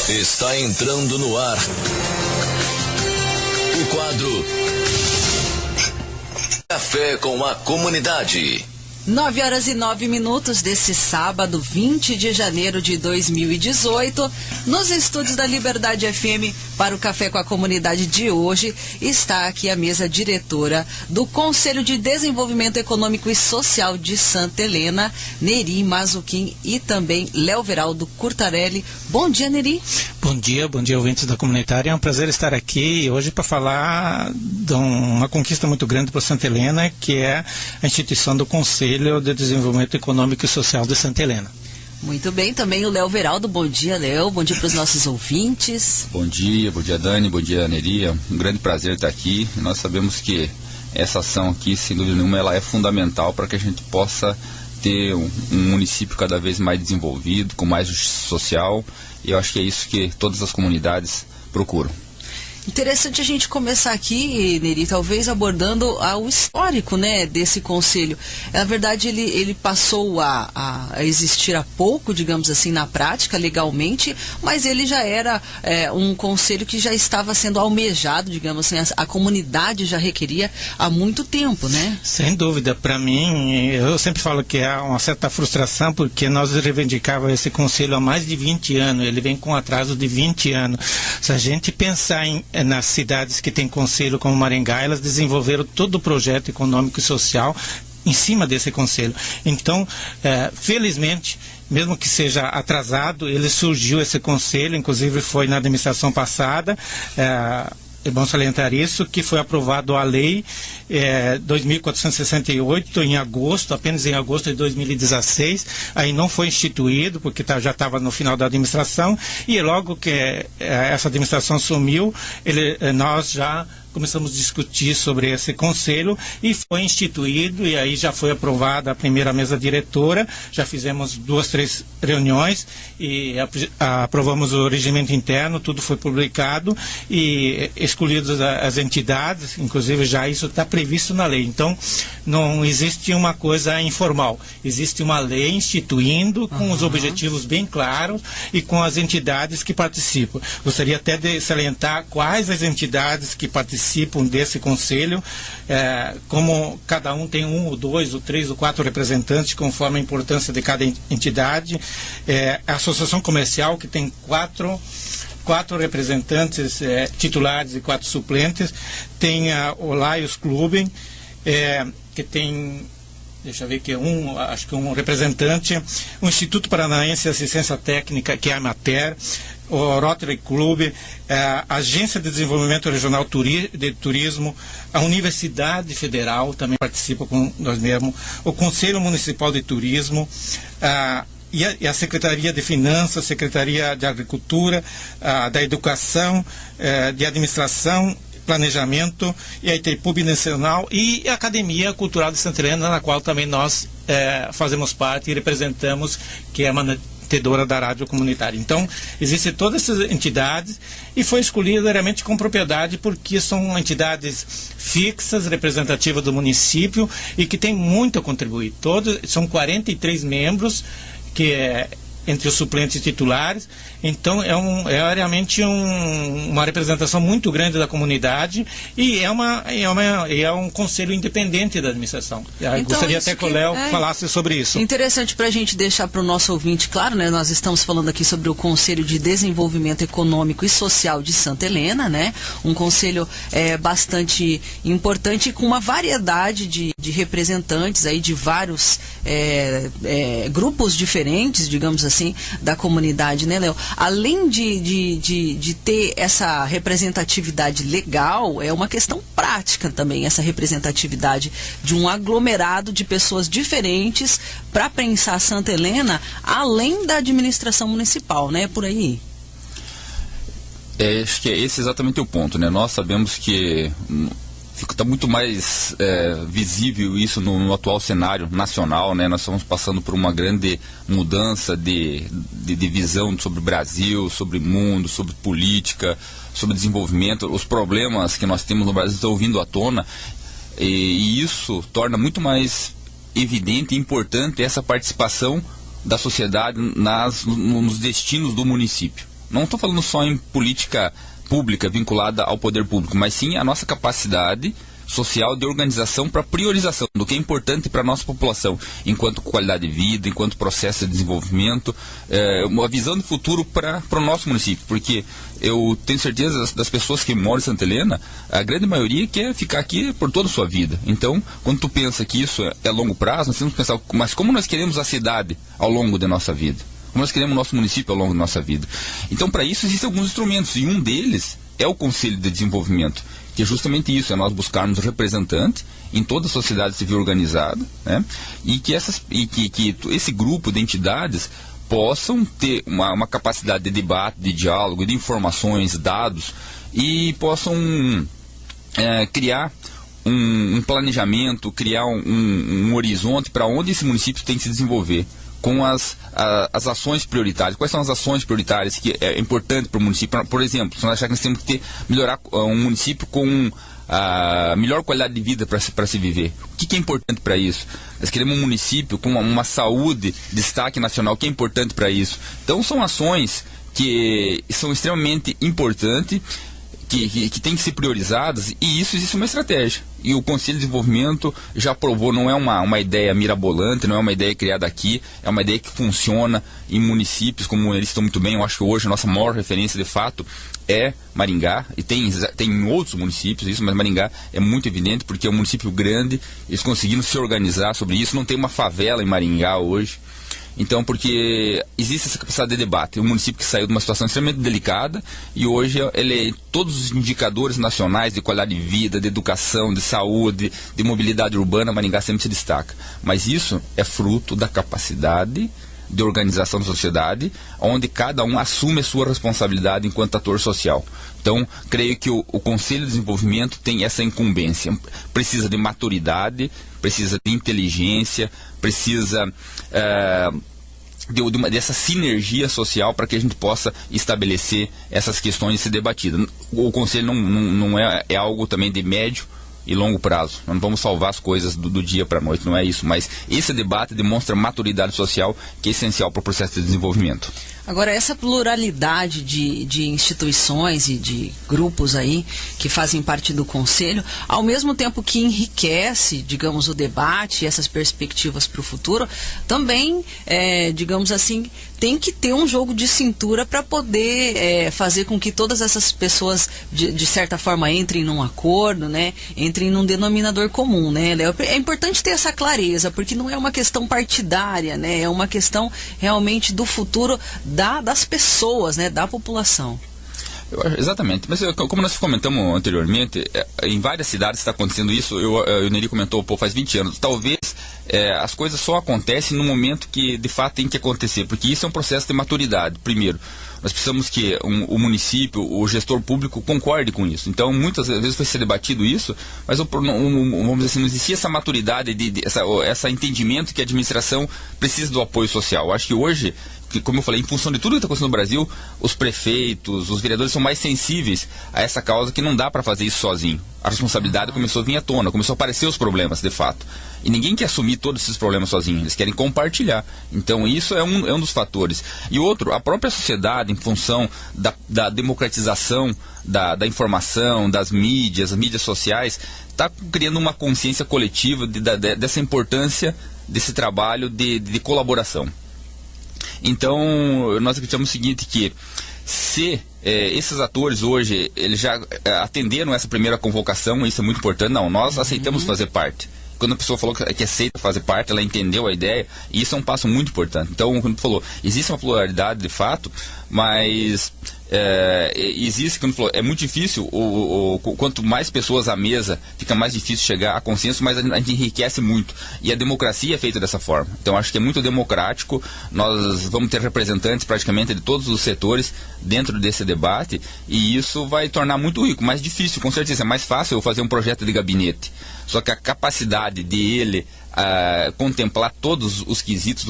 Está entrando no ar o quadro Café com a Comunidade. 9h09 desse sábado, 20 de janeiro de 2018, nos estúdios da Liberdade FM, para o Café com a Comunidade de hoje, está aqui a mesa diretora do Conselho de Desenvolvimento Econômico e Social de Santa Helena, Neri Mazuquim, e também Léo Veraldo Curtarelli. Bom dia, Neri. Bom dia, ouvintes da comunitária. É um prazer estar aqui hoje para falar de uma conquista muito grande para Santa Helena, que é a instituição do Conselho de Desenvolvimento Econômico e Social de Santa Helena. Muito bem, também o Léo Veraldo. Bom dia, Léo. Bom dia para os nossos ouvintes. Bom dia Dani, bom dia, Neri. É um grande prazer estar aqui. Nós sabemos que essa ação aqui, sem dúvida nenhuma, ela é fundamental para que a gente possa ter um município cada vez mais desenvolvido, com mais justiça social, e eu acho que é isso que todas as comunidades procuram. Interessante a gente começar aqui, Neri, talvez abordando o histórico, né, desse conselho. Na verdade, ele passou a existir há pouco, digamos assim, na prática, legalmente, mas ele já era um conselho que já estava sendo almejado, digamos assim, a comunidade já requeria há muito tempo, né? Sem dúvida. Para mim, eu sempre falo que há uma certa frustração, porque nós reivindicávamos esse conselho há mais de 20 anos, ele vem com um atraso de 20 anos. Se a gente pensar nas cidades que têm conselho como Maringá, elas desenvolveram todo o projeto econômico e social em cima desse conselho. Então, felizmente, mesmo que seja atrasado, ele surgiu, esse conselho, inclusive foi na administração passada. É bom salientar isso, que foi aprovado a lei 2.468 em agosto, apenas em agosto de 2016, aí não foi instituído, porque já estava no final da administração, e logo que essa administração sumiu, nós já começamos a discutir sobre esse conselho e foi instituído, e aí já foi aprovada a primeira mesa diretora, já fizemos 2, 3 reuniões e aprovamos o regimento interno, tudo foi publicado e escolhidas as entidades, inclusive já isso está previsto na lei. Então não existe uma coisa informal, existe uma lei instituindo com os objetivos bem claros e com as entidades que participam. Gostaria até de salientar quais as entidades que participam desse conselho, como cada um tem 1, ou 2, ou 3, ou 4 representantes, conforme a importância de cada entidade. A Associação Comercial, que tem 4 representantes titulares e 4 suplentes. Tem o Lions Club, que tem, deixa eu ver, acho que um representante, o Instituto Paranaense de Assistência Técnica, que é a AMATER, o Rotary Club, a Agência de Desenvolvimento Regional de Turismo, a Universidade Federal também participa com nós mesmos, o Conselho Municipal de Turismo, e a Secretaria de Finanças, Secretaria de Agricultura, da Educação, de Administração, Planejamento, e a Itaipu Nacional e a Academia Cultural de Santa Helena, na qual também nós fazemos parte e representamos, que é a mantenedora da rádio comunitária. Então, existem todas essas entidades e foi escolhida realmente com propriedade, porque são entidades fixas, representativas do município e que têm muito a contribuir. São 43 membros, que entre os suplentes e titulares. Então é realmente uma representação muito grande da comunidade e é um conselho independente da administração. Então, gostaria até que o Léo falasse sobre isso. Interessante para a gente deixar para o nosso ouvinte claro, né? Nós estamos falando aqui sobre o Conselho de Desenvolvimento Econômico e Social de Santa Helena, né? Um conselho bastante importante, com uma variedade de representantes aí de vários grupos diferentes, digamos assim, da comunidade, né, Léo? Além de ter essa representatividade legal, é uma questão prática também, essa representatividade de um aglomerado de pessoas diferentes para pensar Santa Helena, além da administração municipal, né? Por aí. Acho que esse é exatamente o ponto, né? Nós sabemos que está muito mais visível isso no atual cenário nacional, né? Nós estamos passando por uma grande mudança de visão sobre o Brasil, sobre o mundo, sobre política, sobre desenvolvimento. Os problemas que nós temos no Brasil estão vindo à tona, e isso torna muito mais evidente e importante essa participação da sociedade nos destinos do município. Não estou falando só em política pública vinculada ao poder público, mas sim a nossa capacidade social de organização para priorização do que é importante para a nossa população, enquanto qualidade de vida, enquanto processo de desenvolvimento, uma visão de futuro para o nosso município, porque eu tenho certeza das pessoas que moram em Santa Helena, a grande maioria quer ficar aqui por toda a sua vida. Então, quando tu pensa que isso é longo prazo, nós temos que pensar, mas como nós queremos a cidade ao longo da nossa vida? Como nós queremos o nosso município ao longo da nossa vida? Então, para isso, existem alguns instrumentos, e um deles é o Conselho de Desenvolvimento, que é justamente isso, é nós buscarmos representante em toda a sociedade civil organizada, né? E que esse grupo de entidades possam ter uma capacidade de debate, de diálogo, de informações, dados, e possam criar um planejamento, criar um horizonte para onde esse município tem que se desenvolver, com as ações prioritárias. Quais são as ações prioritárias que é importante para o município? Por exemplo, se nós achar que nós temos que melhorar um município com a melhor qualidade de vida para se viver. O que é importante para isso? Nós queremos um município com uma saúde, destaque nacional, o que é importante para isso? Então são ações que são extremamente importantes, que tem que ser priorizadas, e isso existe uma estratégia. E o Conselho de Desenvolvimento já aprovou, não é uma ideia mirabolante, não é uma ideia criada aqui, é uma ideia que funciona em municípios como eles estão muito bem. Eu acho que hoje a nossa maior referência de fato é Maringá, e tem em outros municípios isso, mas Maringá é muito evidente porque é um município grande, eles conseguiram se organizar sobre isso, não tem uma favela em Maringá hoje. Então, porque existe essa capacidade de debate. Um município que saiu de uma situação extremamente delicada e hoje todos os indicadores nacionais de qualidade de vida, de educação, de saúde, de mobilidade urbana, Maringá sempre se destaca. Mas isso é fruto da capacidade de organização da sociedade, onde cada um assume a sua responsabilidade enquanto ator social. Então, creio que o Conselho de Desenvolvimento tem essa incumbência. Precisa de maturidade, precisa de inteligência, precisa dessa sinergia social para que a gente possa estabelecer essas questões e ser debatidas. O Conselho não é algo também de médio e longo prazo. Nós não vamos salvar as coisas do dia para a noite, não é isso. Mas esse debate demonstra maturidade social, que é essencial para o processo de desenvolvimento. Agora, essa pluralidade de instituições e de grupos aí que fazem parte do Conselho, ao mesmo tempo que enriquece, digamos, o debate e essas perspectivas para o futuro, também, digamos assim, tem que ter um jogo de cintura para poder fazer com que todas essas pessoas, de certa forma, entrem num acordo, né? Entrem num denominador comum, né, Léo? É importante ter essa clareza, porque não é uma questão partidária, né? É uma questão realmente do futuro das pessoas, né, da população. Exatamente, mas como nós comentamos anteriormente, em várias cidades está acontecendo isso. O Neri comentou, faz 20 anos, talvez as coisas só acontecem no momento que de fato tem que acontecer, porque isso é um processo de maturidade. Primeiro, nós precisamos que o município, o gestor público concorde com isso. Então, muitas vezes foi ser debatido isso, mas vamos dizer assim, não existia essa maturidade, esse entendimento que a administração precisa do apoio social. Eu acho que hoje, como eu falei, em função de tudo que está acontecendo no Brasil, os prefeitos, os vereadores são mais sensíveis a essa causa, que não dá para fazer isso sozinho. A responsabilidade começou a vir à tona, começou a aparecer os problemas, de fato. E ninguém quer assumir todos esses problemas sozinho, eles querem compartilhar. Então isso é um dos fatores. E outro, a própria sociedade, em função da democratização da informação, das mídias, as mídias sociais, está criando uma consciência coletiva dessa importância desse trabalho de colaboração. Então, nós acreditamos o seguinte, que se esses atores hoje, eles já atenderam essa primeira convocação, isso é muito importante. Não, nós aceitamos fazer parte. Quando a pessoa falou que aceita fazer parte, ela entendeu a ideia, e isso é um passo muito importante. Então, quando falou, existe uma pluralidade de fato, mas existe, quando falou, é muito difícil, quanto mais pessoas à mesa, fica mais difícil chegar a consenso, mas a gente enriquece muito. E a democracia é feita dessa forma. Então, acho que é muito democrático, nós vamos ter representantes praticamente de todos os setores dentro desse debate, e isso vai tornar muito rico, mais difícil, com certeza. É mais fácil eu fazer um projeto de gabinete. Só que a capacidade de ele contemplar todos os quesitos,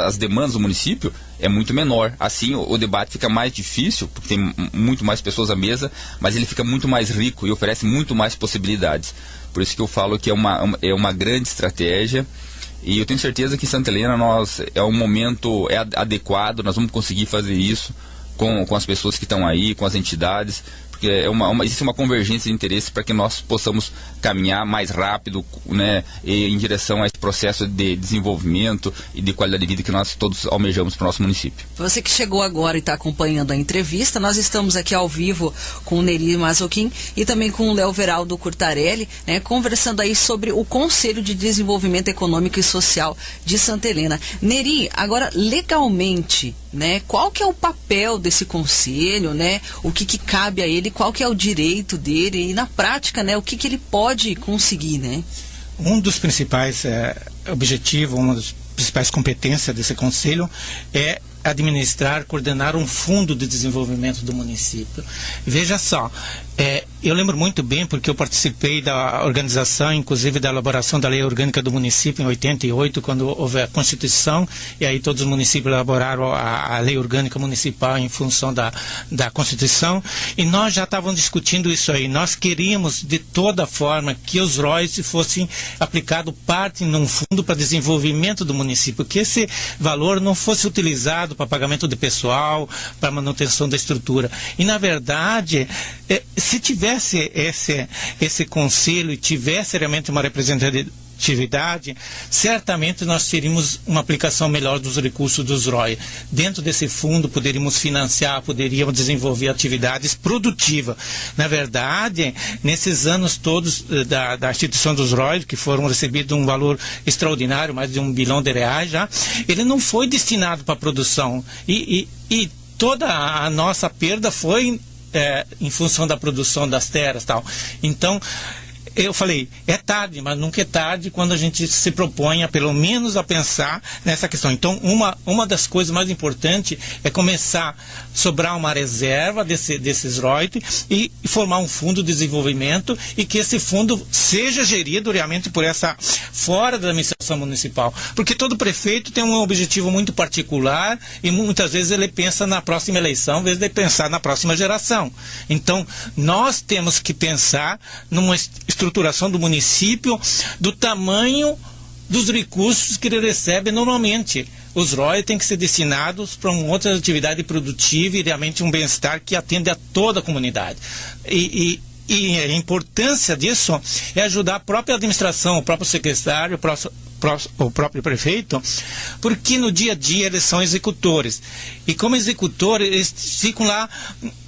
as demandas do município, é muito menor. Assim, o debate fica mais difícil, porque tem muito mais pessoas à mesa, mas ele fica muito mais rico e oferece muito mais possibilidades. Por isso que eu falo que é uma grande estratégia. E eu tenho certeza que em Santa Helena é um momento adequado, nós vamos conseguir fazer isso. com as pessoas que estão aí, com as entidades, porque existe uma convergência de interesse para que nós possamos caminhar mais rápido, né, em direção a esse processo de desenvolvimento e de qualidade de vida que nós todos almejamos para o nosso município. Você que chegou agora e está acompanhando a entrevista, nós estamos aqui ao vivo com o Neri Mazzochin e também com o Léo Veraldo Curtarelli, né, conversando aí sobre o Conselho de Desenvolvimento Econômico e Social de Santa Helena. Neri, agora legalmente, né, qual que é o papel desse conselho, né, o que cabe a ele, qual que é o direito dele e na prática, né, o que ele pode conseguir, né? Um dos principais objetivos, uma das principais competências desse conselho é administrar, coordenar um fundo de desenvolvimento do município. Veja só, eu lembro muito bem porque eu participei da organização, inclusive da elaboração da lei orgânica do município em 88, quando houve a Constituição, e aí todos os municípios elaboraram a lei orgânica municipal em função da Constituição, e nós já estávamos discutindo isso aí. Nós queríamos de toda forma que os royalties fossem aplicados parte num fundo para desenvolvimento do município, que esse valor não fosse utilizado para pagamento de pessoal, para manutenção da estrutura. E na verdade, se tivesse esse conselho e tivesse realmente uma representatividade, certamente nós teríamos uma aplicação melhor dos recursos dos ROI. Dentro desse fundo poderíamos financiar, poderíamos desenvolver atividades produtivas. Na verdade, nesses anos todos da instituição dos ROI, que foram recebidos um valor extraordinário, mais de R$1 bilhão já, ele não foi destinado para a produção. E toda a nossa perda foi em função da produção das terras e tal. Então, eu falei, é tarde, mas nunca é tarde quando a gente se propõe pelo menos a pensar nessa questão. Então, uma das coisas mais importantes é começar a sobrar uma reserva desses royalties e formar um fundo de desenvolvimento e que esse fundo seja gerido realmente por fora da administração municipal. Porque todo prefeito tem um objetivo muito particular e muitas vezes ele pensa na próxima eleição, em vez de pensar na próxima geração. Então, nós temos que pensar numa estruturação do município do tamanho dos recursos que ele recebe normalmente. Os ROI têm que ser destinados para uma outra atividade produtiva e realmente um bem-estar que atende a toda a comunidade. E a importância disso é ajudar a própria administração, o próprio secretário, o próprio prefeito, porque no dia a dia eles são executores. E como executores, eles ficam lá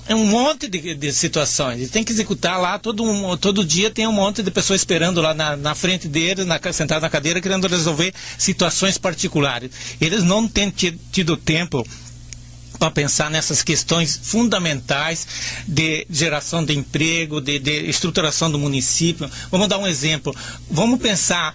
um monte de situações. Eles têm que executar lá, todo dia tem um monte de pessoas esperando lá na frente deles, sentados na cadeira, querendo resolver situações particulares. Eles não têm tido tempo para pensar nessas questões fundamentais de geração de emprego, de estruturação do município. Vamos dar um exemplo. Vamos pensar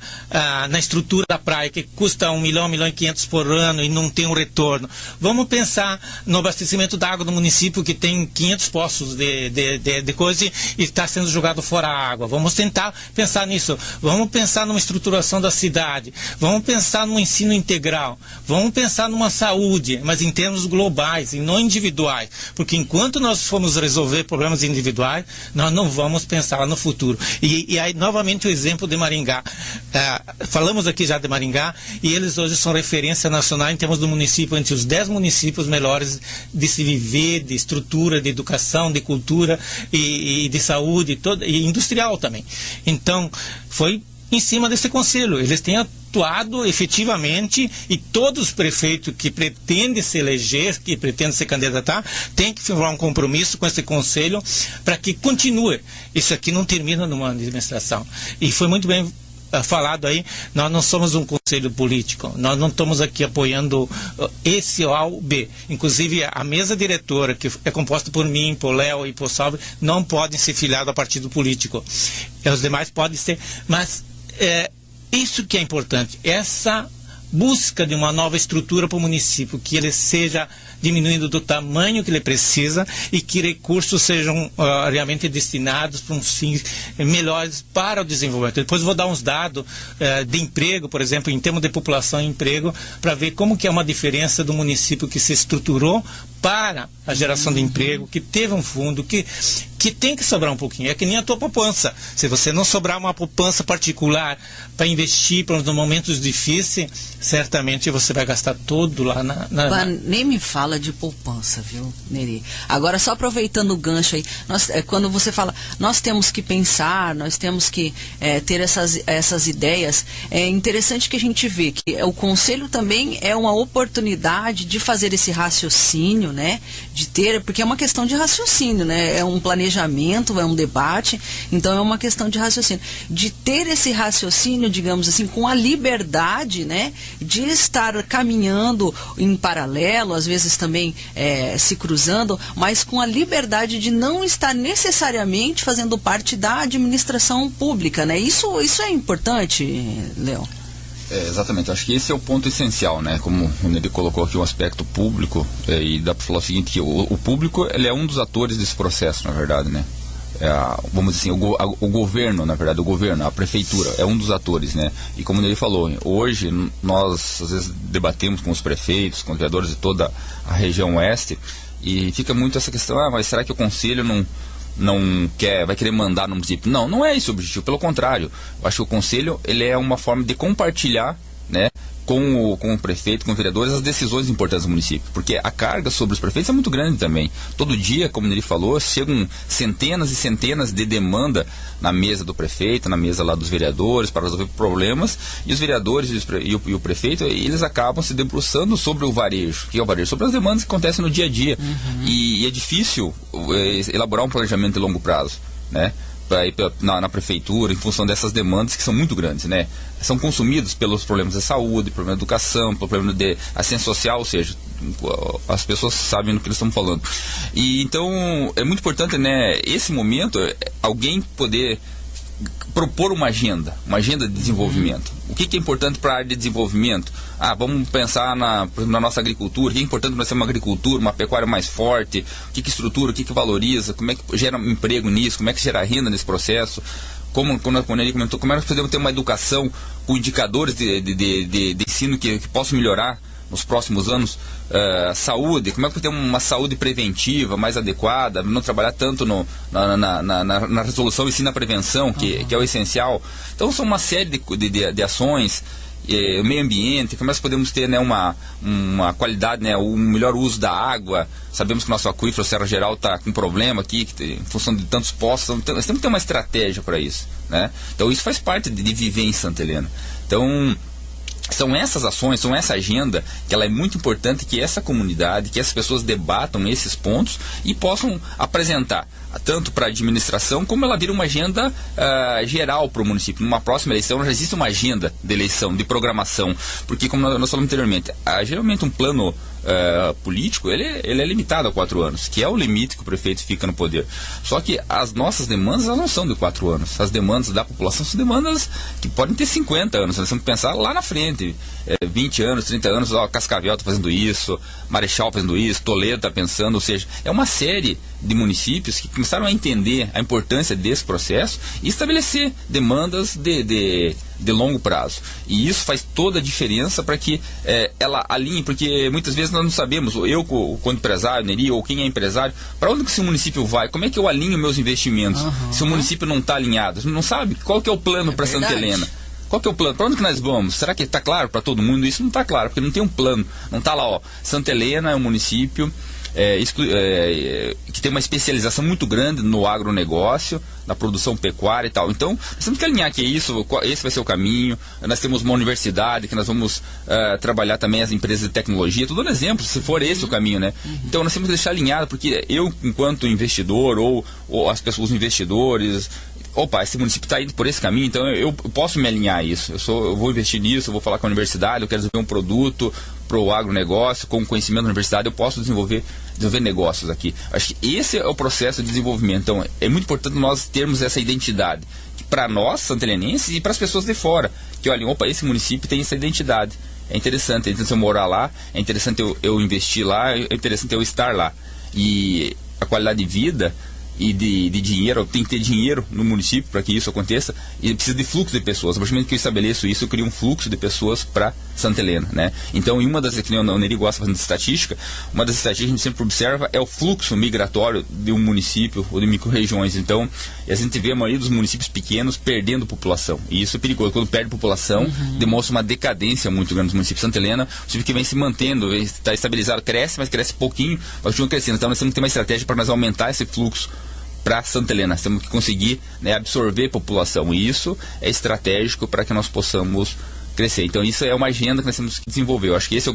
na estrutura da praia, que custa R$1 milhão, R$1,5 milhão por ano e não tem um retorno. Vamos pensar no abastecimento da água do município, que tem 500 poços de coisa e está sendo jogado fora a água. Vamos tentar pensar nisso. Vamos pensar numa estruturação da cidade. Vamos pensar no ensino integral. Vamos pensar numa saúde, mas em termos globais e não individuais, porque enquanto nós formos resolver problemas individuais, nós não vamos pensar lá no futuro. E aí, novamente, o exemplo de Maringá. Falamos aqui já de Maringá, e eles hoje são referência nacional em termos do município, entre os 10 municípios melhores de se viver, de estrutura, de educação, de cultura e de saúde, e industrial também. Então, foi em cima desse conselho. Eles têm atuado efetivamente e todos os prefeitos que pretendem se eleger, que pretendem se candidatar, têm que firmar um compromisso com esse conselho para que continue. Isso aqui não termina numa administração. E foi muito bem falado aí, nós não somos um conselho político, nós não estamos aqui apoiando esse ou A ou B. Inclusive a mesa diretora, que é composta por mim, por Léo e por Salve, não podem ser filiados a partido político. Os demais podem ser, mas isso que é importante, essa busca de uma nova estrutura para o município, que ele seja diminuindo do tamanho que ele precisa e que recursos sejam realmente destinados para uns fins melhores para o desenvolvimento. Depois vou dar uns dados de emprego, por exemplo, em termos de população e emprego, para ver como que é uma diferença do município que se estruturou para a geração de emprego, que teve um fundo, que tem que sobrar um pouquinho. É que nem a tua poupança. Se você não sobrar uma poupança particular para investir para os momentos difíceis, certamente você vai gastar todo lá Nem me fala de poupança, viu, Neri? Agora, só aproveitando o gancho aí, quando você fala, nós temos que pensar, nós temos que ter essas ideias, é interessante que a gente vê que o Conselho também é uma oportunidade de fazer esse raciocínio, né? De ter, porque é uma questão de raciocínio, né? É um planejamento, é um debate, então é uma questão de raciocínio. De ter esse raciocínio, digamos assim, com a liberdade, né? De estar caminhando em paralelo, às vezes também se cruzando, mas com a liberdade de não estar necessariamente fazendo parte da administração pública, né? Isso é importante, Léo? Exatamente, acho que esse é o ponto essencial, né? Como ele colocou aqui o aspecto público, e dá para falar o seguinte, que o público ele é um dos atores desse processo, na verdade, né? Vamos dizer assim, o governo, na verdade, a prefeitura é um dos atores, né? E como ele falou, hoje nós às vezes debatemos com os prefeitos, com os vereadores de toda a região oeste, e fica muito essa questão, mas será que o conselho vai querer mandar no município? Não é esse o objetivo, pelo contrário. Eu acho que o conselho ele é uma forma de compartilhar, né, com o prefeito, com os vereadores, as decisões importantes do município, porque a carga sobre os prefeitos é muito grande também. Todo dia, como ele falou, chegam centenas e centenas de demanda na mesa do prefeito, na mesa lá dos vereadores, para resolver problemas, e os vereadores e o prefeito, eles acabam se debruçando sobre o varejo. O que é o varejo? Sobre as demandas que acontecem no dia a dia. E é difícil elaborar um planejamento de longo prazo, né? Na prefeitura, em função dessas demandas que são muito grandes, né? São consumidos pelos problemas de saúde, problemas de educação, problema de assistência social, ou seja, as pessoas sabem do que eles estão falando. E então é muito importante, né, esse momento, alguém poder propor uma agenda de desenvolvimento. O que é importante para a área de desenvolvimento? Vamos pensar na nossa agricultura. O que é importante para ser uma agricultura, uma pecuária mais forte? O que estrutura, o que valoriza? Como é que gera emprego nisso? Como é que gera renda nesse processo? Como ele comentou, como é que podemos ter uma educação com indicadores de ensino que possam melhorar nos próximos anos? Saúde, como é que podemos ter uma saúde preventiva mais adequada, não trabalhar tanto na resolução e sim na prevenção, que é o essencial. Então são uma série de ações. O meio ambiente, como nós podemos ter, né, uma qualidade, né, um melhor uso da água. Sabemos que o nosso aquífero Serra Geral está com problema aqui, em função de tantos poços. Então, nós temos que ter uma estratégia para isso, né? Então isso faz parte de viver em Santa Helena. Então são essas ações, são essa agenda que ela é muito importante, que essa comunidade, que essas pessoas debatam esses pontos e possam apresentar tanto para a administração, como ela vira uma agenda geral para o município. Numa próxima eleição já existe uma agenda de eleição, de programação, porque como nós falamos anteriormente, geralmente um plano político, ele é limitado a 4 anos, que é o limite que o prefeito fica no poder. Só que as nossas demandas, elas não são de 4 anos. As demandas da população são demandas que podem ter 50 anos. Nós temos que pensar lá na frente, 20 anos, 30 anos, Cascavel está fazendo isso, Marechal fazendo isso, Toledo está pensando, ou seja, é uma série de municípios que começaram a entender a importância desse processo e estabelecer demandas de longo prazo. E isso faz toda a diferença para que ela alinhe, porque muitas vezes nós não sabemos, eu quando empresário, Neri, ou quem é empresário, para onde que esse município vai, como é que eu alinho meus investimentos, se o município não está alinhado, não sabe qual que é o plano para Santa Helena. Qual que é o plano? Para onde que nós vamos? Será que está claro para todo mundo? Isso não está claro, porque não tem um plano. Não está lá, Santa Helena é um município que tem uma especialização muito grande no agronegócio, na produção pecuária e tal. Então, nós temos que alinhar que esse vai ser o caminho. Nós temos uma universidade que nós vamos trabalhar também as empresas de tecnologia. Estou dando exemplo, se for esse o caminho, né? Então, nós temos que deixar alinhado, porque eu, enquanto investidor, ou as pessoas, os investidores, esse município está indo por esse caminho, então eu posso me alinhar a isso. Eu vou investir nisso, eu vou falar com a universidade, eu quero desenvolver um produto para o agronegócio, com o conhecimento da universidade, eu posso desenvolver negócios aqui. Acho que esse é o processo de desenvolvimento. Então, é muito importante nós termos essa identidade, para nós, santelenenses, e para as pessoas de fora, que olhem, esse município tem essa identidade. É interessante eu morar lá, é interessante eu investir lá, é interessante eu estar lá. E a qualidade de vida e de dinheiro, tem que ter dinheiro no município para que isso aconteça, e precisa de fluxo de pessoas. A partir do momento que eu estabeleço isso, eu crio um fluxo de pessoas para Santa Helena, né? Então, em uma das, que o Neri gosta fazendo estatística, uma das estatísticas que a gente sempre observa é o fluxo migratório de um município ou de micro-regiões. Então, a gente vê a maioria dos municípios pequenos perdendo população, e isso é perigoso. Quando perde população, demonstra uma decadência muito grande dos municípios. Santa Helena, o município que vem se mantendo, está estabilizado, cresce, mas cresce pouquinho, mas continua crescendo. Então, nós temos que ter uma estratégia para nós aumentar esse fluxo para Santa Helena. Nós temos que conseguir, né, absorver população, e isso é estratégico para que nós possamos crescer. Então, isso é uma agenda que nós temos que desenvolver. Eu acho que esse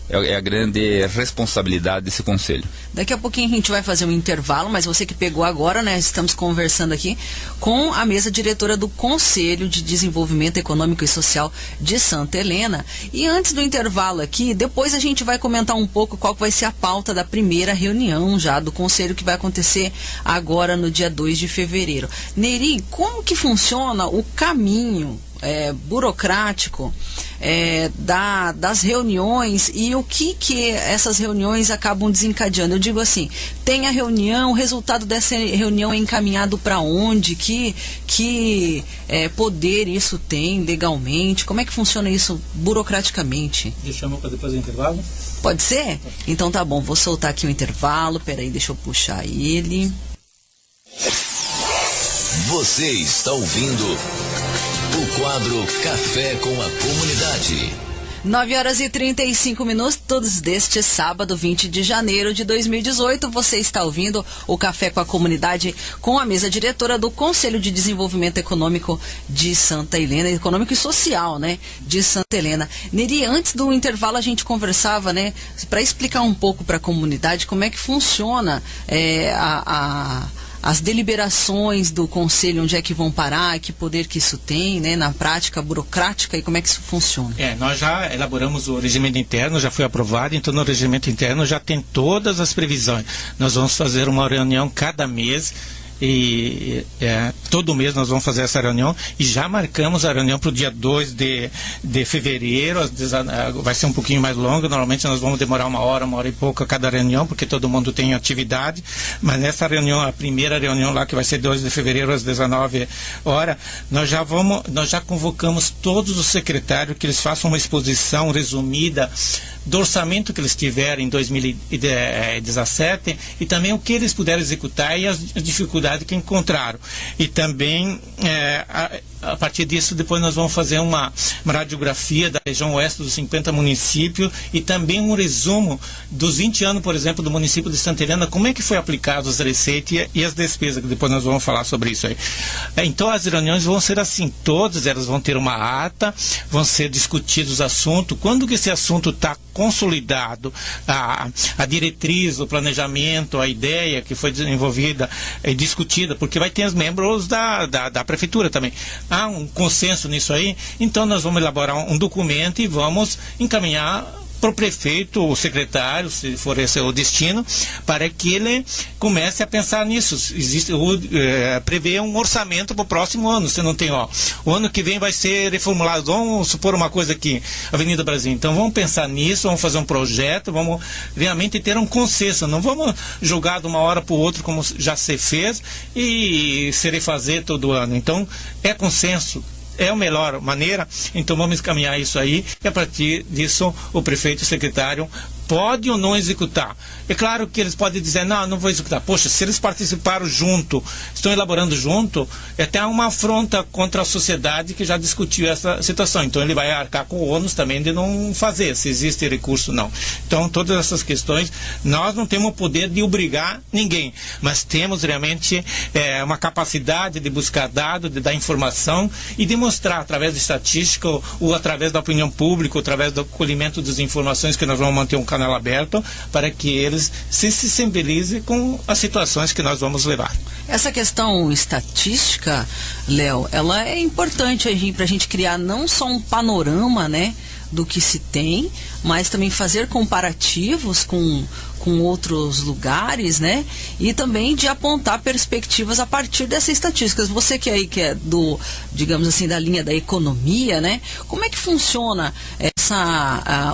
é a grande responsabilidade desse conselho. Daqui a pouquinho a gente vai fazer um intervalo, mas você que pegou agora, né, estamos conversando aqui com a mesa diretora do Conselho de Desenvolvimento Econômico e Social de Santa Helena. E antes do intervalo aqui, depois a gente vai comentar um pouco qual vai ser a pauta da primeira reunião já do Conselho, que vai acontecer agora no dia 2 de fevereiro. Neri, como que funciona o caminho burocrático das reuniões e o que essas reuniões acabam desencadeando? Eu digo assim, tem a reunião, o resultado dessa reunião é encaminhado para onde? Que poder isso tem legalmente? Como é que funciona isso burocraticamente? Deixamos para depois do intervalo? Pode ser? Então tá bom, vou soltar aqui o intervalo, peraí, deixa eu puxar ele. Você está ouvindo o quadro Café com a Comunidade. 9h35, todos deste sábado, 20 de janeiro de 2018. Você está ouvindo o Café com a Comunidade com a mesa diretora do Conselho de Desenvolvimento Econômico de Santa Helena, Econômico e Social, né, de Santa Helena. Neri, antes do intervalo a gente conversava, né, para explicar um pouco para a comunidade como é que funciona as deliberações do Conselho, onde é que vão parar, que poder que isso tem, né, na prática burocrática, e como é que isso funciona? Nós já elaboramos o regimento interno, já foi aprovado, então no regimento interno já tem todas as previsões. Nós vamos fazer uma reunião cada mês, e todo mês nós vamos fazer essa reunião, e já marcamos a reunião para o dia 2 de fevereiro. Vai ser um pouquinho mais longo, normalmente nós vamos demorar uma hora e pouco a cada reunião, porque todo mundo tem atividade, mas nessa reunião, a primeira reunião lá, que vai ser 2 de fevereiro às 19 horas, nós já convocamos todos os secretários, que eles façam uma exposição resumida do orçamento que eles tiverem em 2017 e também o que eles puderam executar e as dificuldades que encontraram. E também, a partir disso, depois nós vamos fazer uma radiografia da região oeste dos 50 municípios e também um resumo dos 20 anos, por exemplo, do município de Santa Helena, como é que foi aplicado as receitas e as despesas, que depois nós vamos falar sobre isso aí. Então, as reuniões vão ser assim, todas elas vão ter uma ata, vão ser discutidos os assuntos. Quando que esse assunto está consolidado, a diretriz, o planejamento, a ideia que foi desenvolvida e discutida, porque vai ter os membros da prefeitura também. Há um consenso nisso aí, então nós vamos elaborar um documento e vamos encaminhar para o prefeito, o secretário, se for esse o destino, para que ele comece a pensar nisso. Prever um orçamento para o próximo ano. Você não tem, o ano que vem vai ser reformulado, vamos supor uma coisa aqui, Avenida Brasil. Então vamos pensar nisso, vamos fazer um projeto, vamos realmente ter um consenso. Não vamos jogar de uma hora para o outro, como já se fez, e se refazer todo ano. Então é consenso. É a melhor maneira, então vamos encaminhar isso aí, e a partir disso o prefeito e o secretário pode ou não executar. É claro que eles podem dizer, não vou executar. Poxa, se eles participaram junto, estão elaborando junto, é até uma afronta contra a sociedade que já discutiu essa situação. Então ele vai arcar com o ônus também de não fazer, se existe recurso ou não. Então todas essas questões, nós não temos o poder de obrigar ninguém, mas temos realmente uma capacidade de buscar dados, de dar informação e de mostrar através de estatística ou através da opinião pública, ou através do acolhimento das informações, que nós vamos manter um canal aberto para que eles se sensibilizem com as situações que nós vamos levar. Essa questão estatística, Léo, ela é importante para a gente criar não só um panorama, né, do que se tem, mas também fazer comparativos com com outros lugares, né? E também de apontar perspectivas a partir dessas estatísticas. Você que é do, digamos assim, da linha da economia, né? Como é que funciona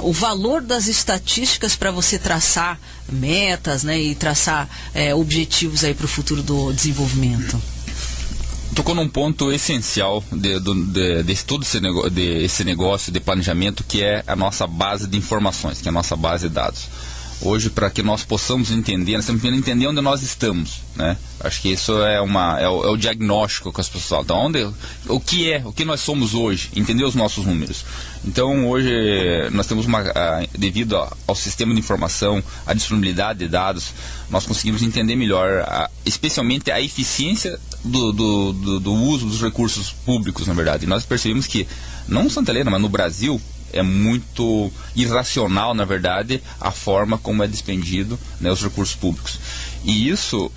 o valor das estatísticas para você traçar metas, né? E traçar objetivos aí para o futuro do desenvolvimento? Tocou num ponto essencial de todo esse negócio de planejamento, que é a nossa base de informações, que é a nossa base de dados. Hoje, para que nós possamos entender, nós temos que entender onde nós estamos, né? Acho que isso é o diagnóstico que as pessoas falam. Então, o que nós somos hoje, entender os nossos números. Então, hoje, nós temos devido ao sistema de informação, à disponibilidade de dados, nós conseguimos entender melhor, especialmente a eficiência do uso dos recursos públicos, na verdade. E nós percebemos que, não em Santa Helena, mas no Brasil, é muito irracional, na verdade, a forma como é despendido, né, os recursos públicos. E isso,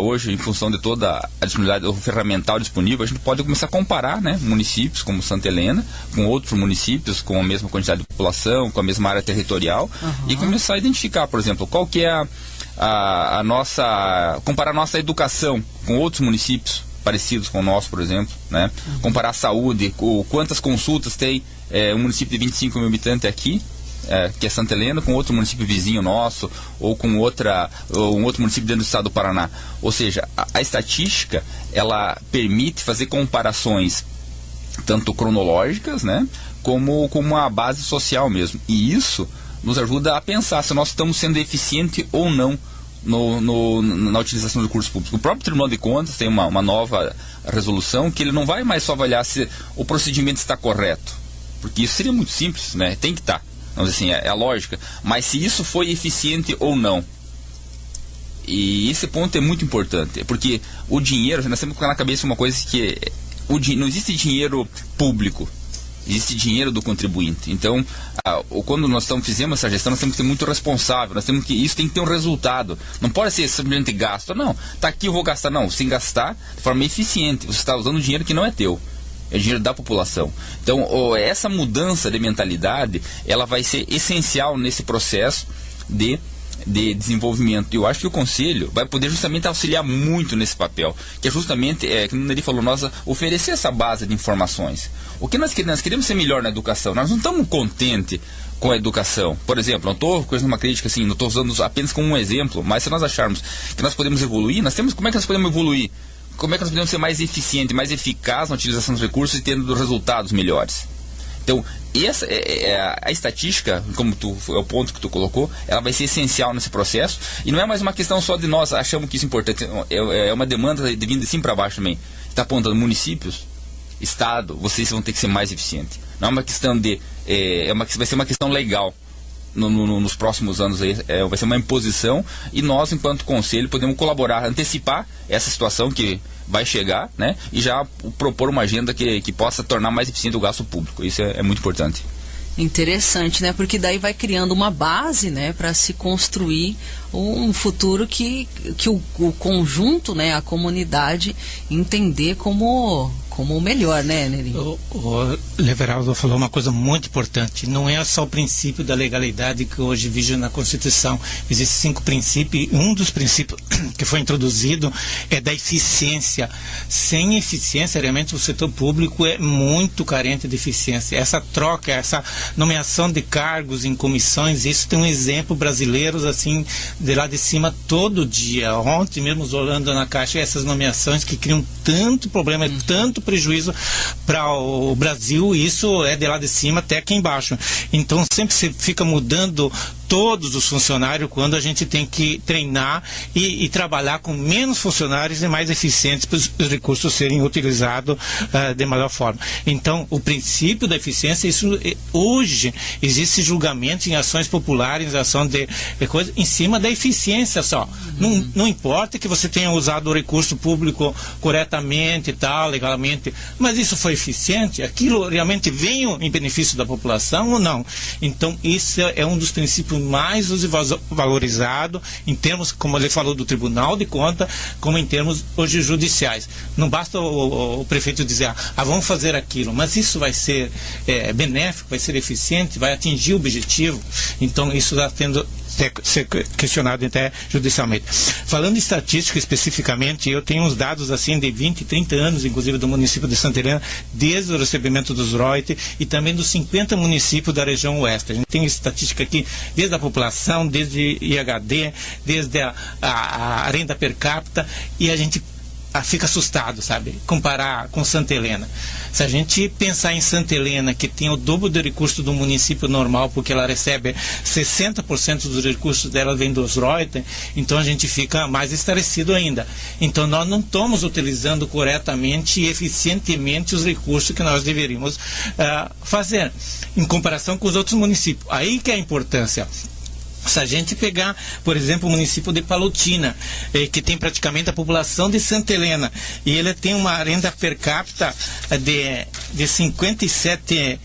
hoje, em função de toda a disponibilidade do ferramental disponível, a gente pode começar a comparar, né, municípios como Santa Helena com outros municípios com a mesma quantidade de população, com a mesma área territorial, e começar a identificar, por exemplo, qual que é comparar a nossa educação com outros municípios parecidos com o nosso, por exemplo, né? Comparar a saúde, quantas consultas tem um município de 25 mil habitantes aqui, que é Santa Helena, com outro município vizinho nosso, ou com um outro município dentro do estado do Paraná. Ou seja, a estatística, ela permite fazer comparações tanto cronológicas, né, como uma base social mesmo. E isso nos ajuda a pensar se nós estamos sendo eficientes ou não na utilização do recurso público. O próprio Tribunal de Contas tem uma nova resolução que ele não vai mais só avaliar se o procedimento está correto, porque isso seria muito simples, né? Tem que estar, vamos dizer assim, é a lógica, mas se isso foi eficiente ou não. E esse ponto é muito importante, porque o dinheiro, nós temos que colocar na cabeça uma coisa, que não existe dinheiro público, existe dinheiro do contribuinte. Então, quando nós fizemos essa gestão, nós temos que ser muito responsável, isso tem que ter um resultado. Não pode ser simplesmente gasto. Não, está aqui, eu vou gastar. Não, sem gastar de forma eficiente. Você está usando dinheiro que não é teu, é dinheiro da população. Então, essa mudança de mentalidade, ela vai ser essencial nesse processo de desenvolvimento. E eu acho que o Conselho vai poder justamente auxiliar muito nesse papel, que é justamente, como ele falou, nós oferecer essa base de informações. O que nós queremos ser melhor na educação. Nós não estamos contentes com a educação. Por exemplo, não estou fazendo uma crítica assim, não estou usando apenas como um exemplo, mas se nós acharmos que nós podemos evoluir, como é que nós podemos evoluir? Como é que nós podemos ser mais eficientes, mais eficazes na utilização dos recursos e tendo resultados melhores? Então, essa a estatística, é o ponto que tu colocou, ela vai ser essencial nesse processo, e não é mais uma questão só de nós achamos que isso é importante, é uma demanda de vindo de cima para baixo também. Está apontando municípios, Estado, vocês vão ter que ser mais eficientes. Não é uma questão vai ser uma questão legal nos próximos anos aí, vai ser uma imposição, e nós, enquanto Conselho, podemos colaborar, antecipar essa situação que vai chegar, né, e já propor uma agenda que possa tornar mais eficiente o gasto público. Isso é muito importante. Interessante, né? Porque daí vai criando uma base, né, para se construir um futuro que o conjunto, né, a comunidade entender como o melhor, né, Nerinho? O Leveraldo falou uma coisa muito importante. Não é só o princípio da legalidade que hoje vige na Constituição. Existem 5 princípios, e um dos princípios que foi introduzido é da eficiência. Sem eficiência, realmente, o setor público é muito carente de eficiência. Essa troca, essa nomeação de cargos em comissões, isso tem um exemplo brasileiro, assim, de lá de cima todo dia. Ontem mesmo, olhando na Caixa, essas nomeações que criam tanto problema, tanto prejuízo para o Brasil, isso é de lá de cima até aqui embaixo. Então sempre se fica mudando todos os funcionários quando a gente tem que treinar e trabalhar com menos funcionários e mais eficientes para os recursos serem utilizados de melhor forma. Então, o princípio da eficiência, isso hoje existe julgamento em ações populares, em ação de coisa, em cima da eficiência só. Não importa que você tenha usado o recurso público corretamente e tal, legalmente, mas isso foi eficiente? Aquilo realmente veio em benefício da população ou não? Então, isso é um dos princípios mais valorizado em termos, como ele falou, do Tribunal de Contas, como em termos hoje judiciais. Não basta o prefeito dizer, vamos fazer aquilo, mas isso vai ser benéfico, vai ser eficiente, vai atingir o objetivo. Então isso está ser questionado até judicialmente. Falando em estatística especificamente, eu tenho uns dados assim de 20, 30 anos, inclusive do município de Santa Helena, desde o recebimento dos royalties e também dos 50 municípios da região oeste. A gente tem estatística aqui desde a população, desde IHD, desde a renda per capita, e a gente fica assustado, sabe? Comparar com Santa Helena. Se a gente pensar em Santa Helena, que tem o dobro do recurso do município normal, porque ela recebe 60% dos recursos dela vem dos royalties, então a gente fica mais estarrecido ainda. Então nós não estamos utilizando corretamente e eficientemente os recursos que nós deveríamos fazer, em comparação com os outros municípios. Aí que é a importância. Se a gente pegar, por exemplo, o município de Palotina, que tem praticamente a população de Santa Helena, e ele tem uma renda per capita de 57,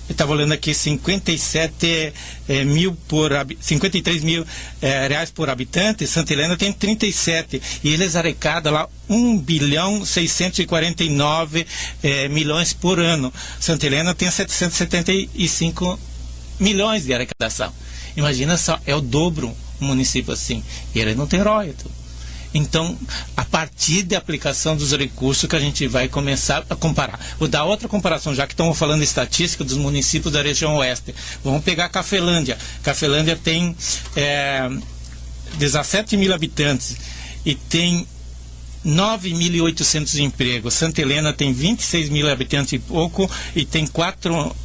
estava olhando aqui, 53 mil reais por habitante. Santa Helena tem 37, e eles arrecadam lá 1.649 milhões por ano. Santa Helena tem 775 milhões de arrecadação. Imagina só, é o dobro um município assim, e ele não tem royalties. Então, a partir da aplicação dos recursos que a gente vai começar a comparar. Vou dar outra comparação, já que estamos falando de estatística dos municípios da região oeste. Vamos pegar Cafelândia. Cafelândia tem 17 mil habitantes e tem 9.800 empregos. Santa Helena tem 26 mil habitantes e pouco e tem 4.000,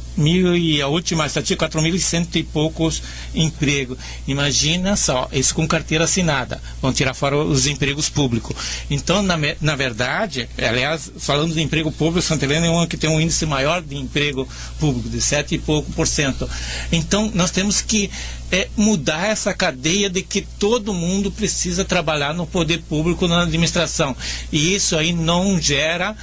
e a última estatística, 4.100 e poucos empregos. Imagina só, isso com carteira assinada. Vão tirar fora os empregos públicos. Então, na verdade, aliás, falando de emprego público, Santa Helena é uma que tem um índice maior de emprego público, de 7 e pouco por cento. Então, nós temos que mudar essa cadeia de que todo mundo precisa trabalhar no poder público, na administração. E isso aí não gera,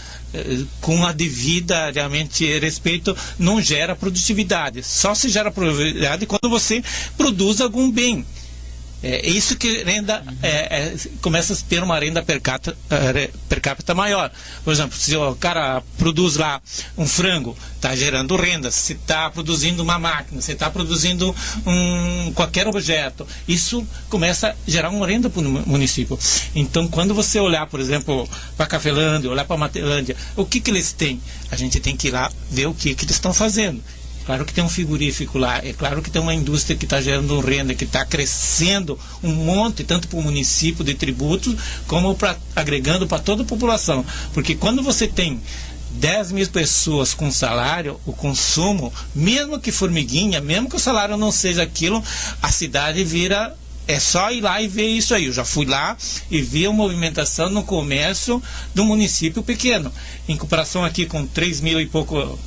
com a devida realmente respeito, não gera produtividade. Só se gera produtividade quando você produz algum bem. É isso que começa a ter uma renda per capita maior. Por exemplo, se o cara produz lá um frango, está gerando renda. Se está produzindo uma máquina, se está produzindo qualquer objeto, isso começa a gerar uma renda para o município. Então, quando você olhar, por exemplo, para Cafelândia, olhar para Matelândia, o que eles têm? A gente tem que ir lá ver o que eles estão fazendo. Claro que tem um frigorífico lá, é claro que tem uma indústria que está gerando renda, que está crescendo um monte, tanto para o município de tributos, como agregando para toda a população. Porque quando você tem 10 mil pessoas com salário, o consumo, mesmo que formiguinha, mesmo que o salário não seja aquilo, a cidade vira... É só ir lá e ver isso aí. Eu já fui lá e vi a movimentação no comércio do município pequeno. Em comparação aqui com 3 mil e pouco...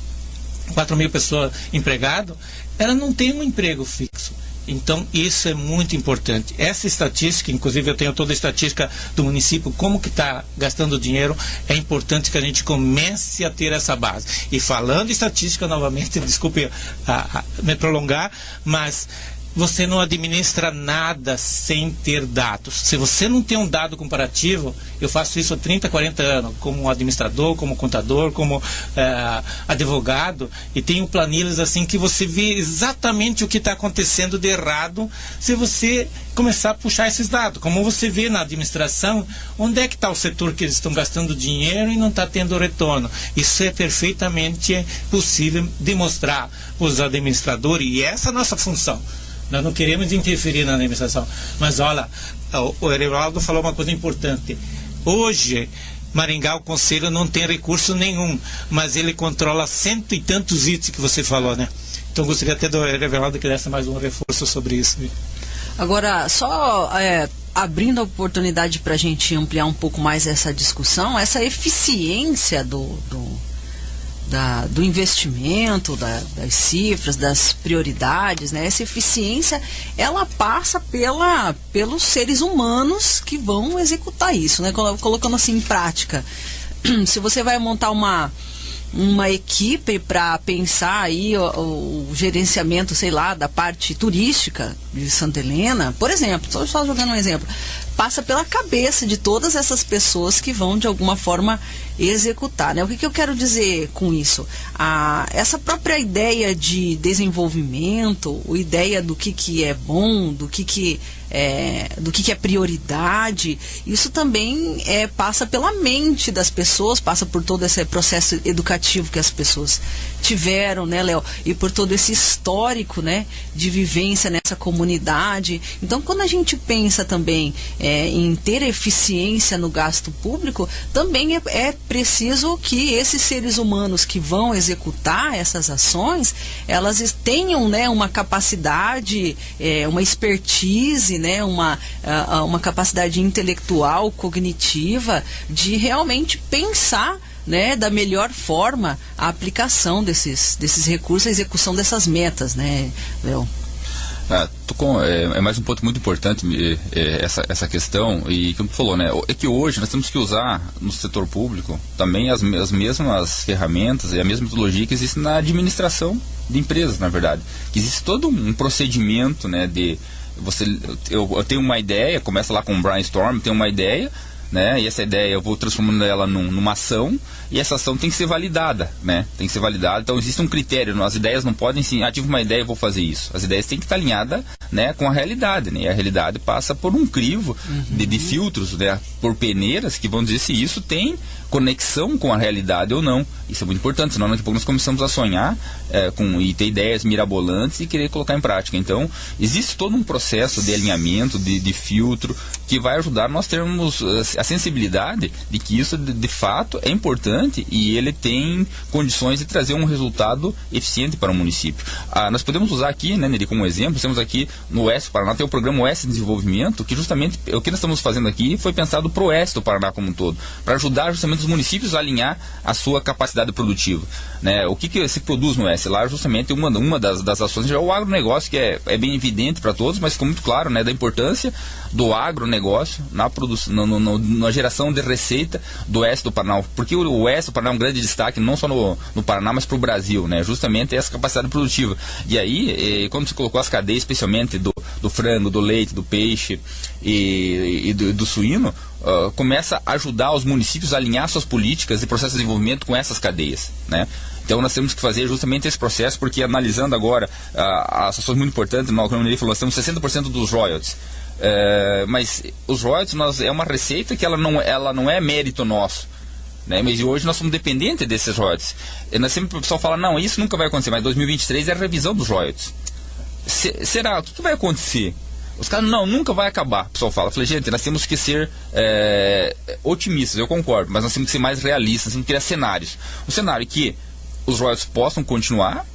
4 mil pessoas empregadas, ela não tem um emprego fixo. Então, isso é muito importante. Essa estatística, inclusive eu tenho toda a estatística do município, como que está gastando dinheiro, é importante que a gente comece a ter essa base. E falando em estatística, novamente, desculpe me prolongar, mas você não administra nada sem ter dados. Se você não tem um dado comparativo, eu faço isso há 30, 40 anos, como administrador, como contador, como advogado, e tenho planilhas assim que você vê exatamente o que está acontecendo de errado se você começar a puxar esses dados. Como você vê na administração, onde é que está o setor que eles estão gastando dinheiro e não está tendo retorno. Isso é perfeitamente possível demonstrar para os administradores, e essa é a nossa função. Nós não queremos interferir na administração. Mas olha, o Erivaldo falou uma coisa importante. Hoje, Maringá, o Conselho não tem recurso nenhum, mas ele controla 100 e tantos itens que você falou, né? Então gostaria até do Erivaldo que desse mais um reforço sobre isso. Agora, só abrindo a oportunidade para a gente ampliar um pouco mais essa discussão, essa eficiência do investimento, das cifras, das prioridades, né? Essa eficiência, ela passa pelos seres humanos que vão executar isso, né? Colocando assim em prática. Se você vai montar uma equipe para pensar aí o gerenciamento, sei lá, da parte turística de Santa Helena, por exemplo, só jogando um exemplo, passa pela cabeça de todas essas pessoas que vão de alguma forma executar, né? O que eu quero dizer com isso? Essa própria ideia de desenvolvimento, a ideia do que é bom, do que é prioridade, isso também passa pela mente das pessoas, passa por todo esse processo educativo que as pessoas tiveram, né, Léo? E por todo esse histórico, né, de vivência nessa comunidade. Então, quando a gente pensa também em ter eficiência no gasto público, também é preciso que esses seres humanos que vão executar essas ações, elas tenham, né, uma capacidade, uma expertise, né, uma capacidade intelectual, cognitiva, de realmente pensar, né, da melhor forma a aplicação desses recursos, a execução dessas metas, né, Léo? É mais um ponto muito importante essa questão, e como tu falou, né, é que hoje nós temos que usar no setor público também as mesmas ferramentas e a mesma metodologia que existe na administração de empresas, na verdade. Que existe todo um procedimento, né, eu tenho uma ideia, começa lá com um brainstorm, tenho uma ideia, né, e essa ideia eu vou transformando ela numa ação, e essa ação tem que ser validada, né? Tem que ser validada. Então existe um critério, as ideias não podem sim, tive uma ideia e vou fazer isso. As ideias têm que estar alinhadas, né, com a realidade, né? E a realidade passa por um crivo de filtros, né, por peneiras que vão dizer se isso tem conexão com a realidade ou não. Isso é muito importante, senão daqui a pouco nós começamos a sonhar e ter ideias mirabolantes e querer colocar em prática. Então, existe todo um processo de alinhamento, de filtro, que vai ajudar nós termos a sensibilidade de que isso de fato é importante e ele tem condições de trazer um resultado eficiente para o município. Nós podemos usar aqui, né, Neri, como exemplo, temos aqui no Oeste do Paraná, tem o programa Oeste de Desenvolvimento, que justamente o que nós estamos fazendo aqui foi pensado para o Oeste do Paraná como um todo, para ajudar justamente os municípios a alinhar a sua capacidade produtiva, né? O que se produz no Oeste? Lá justamente uma das ações é o agronegócio, que é bem evidente para todos, mas ficou muito claro, né, da importância do agronegócio na produção, na geração de receita do Oeste do Paraná, porque o Oeste do Paraná é um grande destaque não só no Paraná, mas para o Brasil, né? Justamente essa capacidade produtiva. E aí, quando se colocou as cadeias, especialmente do frango, do leite, do peixe e do suíno, começa a ajudar os municípios a alinhar suas políticas e processos de desenvolvimento com essas cadeias, né? Então nós temos que fazer justamente esse processo, porque analisando agora as ações muito importantes, como ele falou, nós temos 60% dos royalties. Mas os royalties é uma receita que ela não é mérito nosso, né? Mas hoje nós somos dependentes desses royalties. O pessoal fala, não, isso nunca vai acontecer, mas 2023 é a revisão dos royalties. Será? O que vai acontecer? Os caras, não, nunca vai acabar. O pessoal fala, eu falei, gente, nós temos que ser otimistas, eu concordo, mas nós temos que ser mais realistas, nós temos que criar cenários. Um cenário que os royalties possam continuar,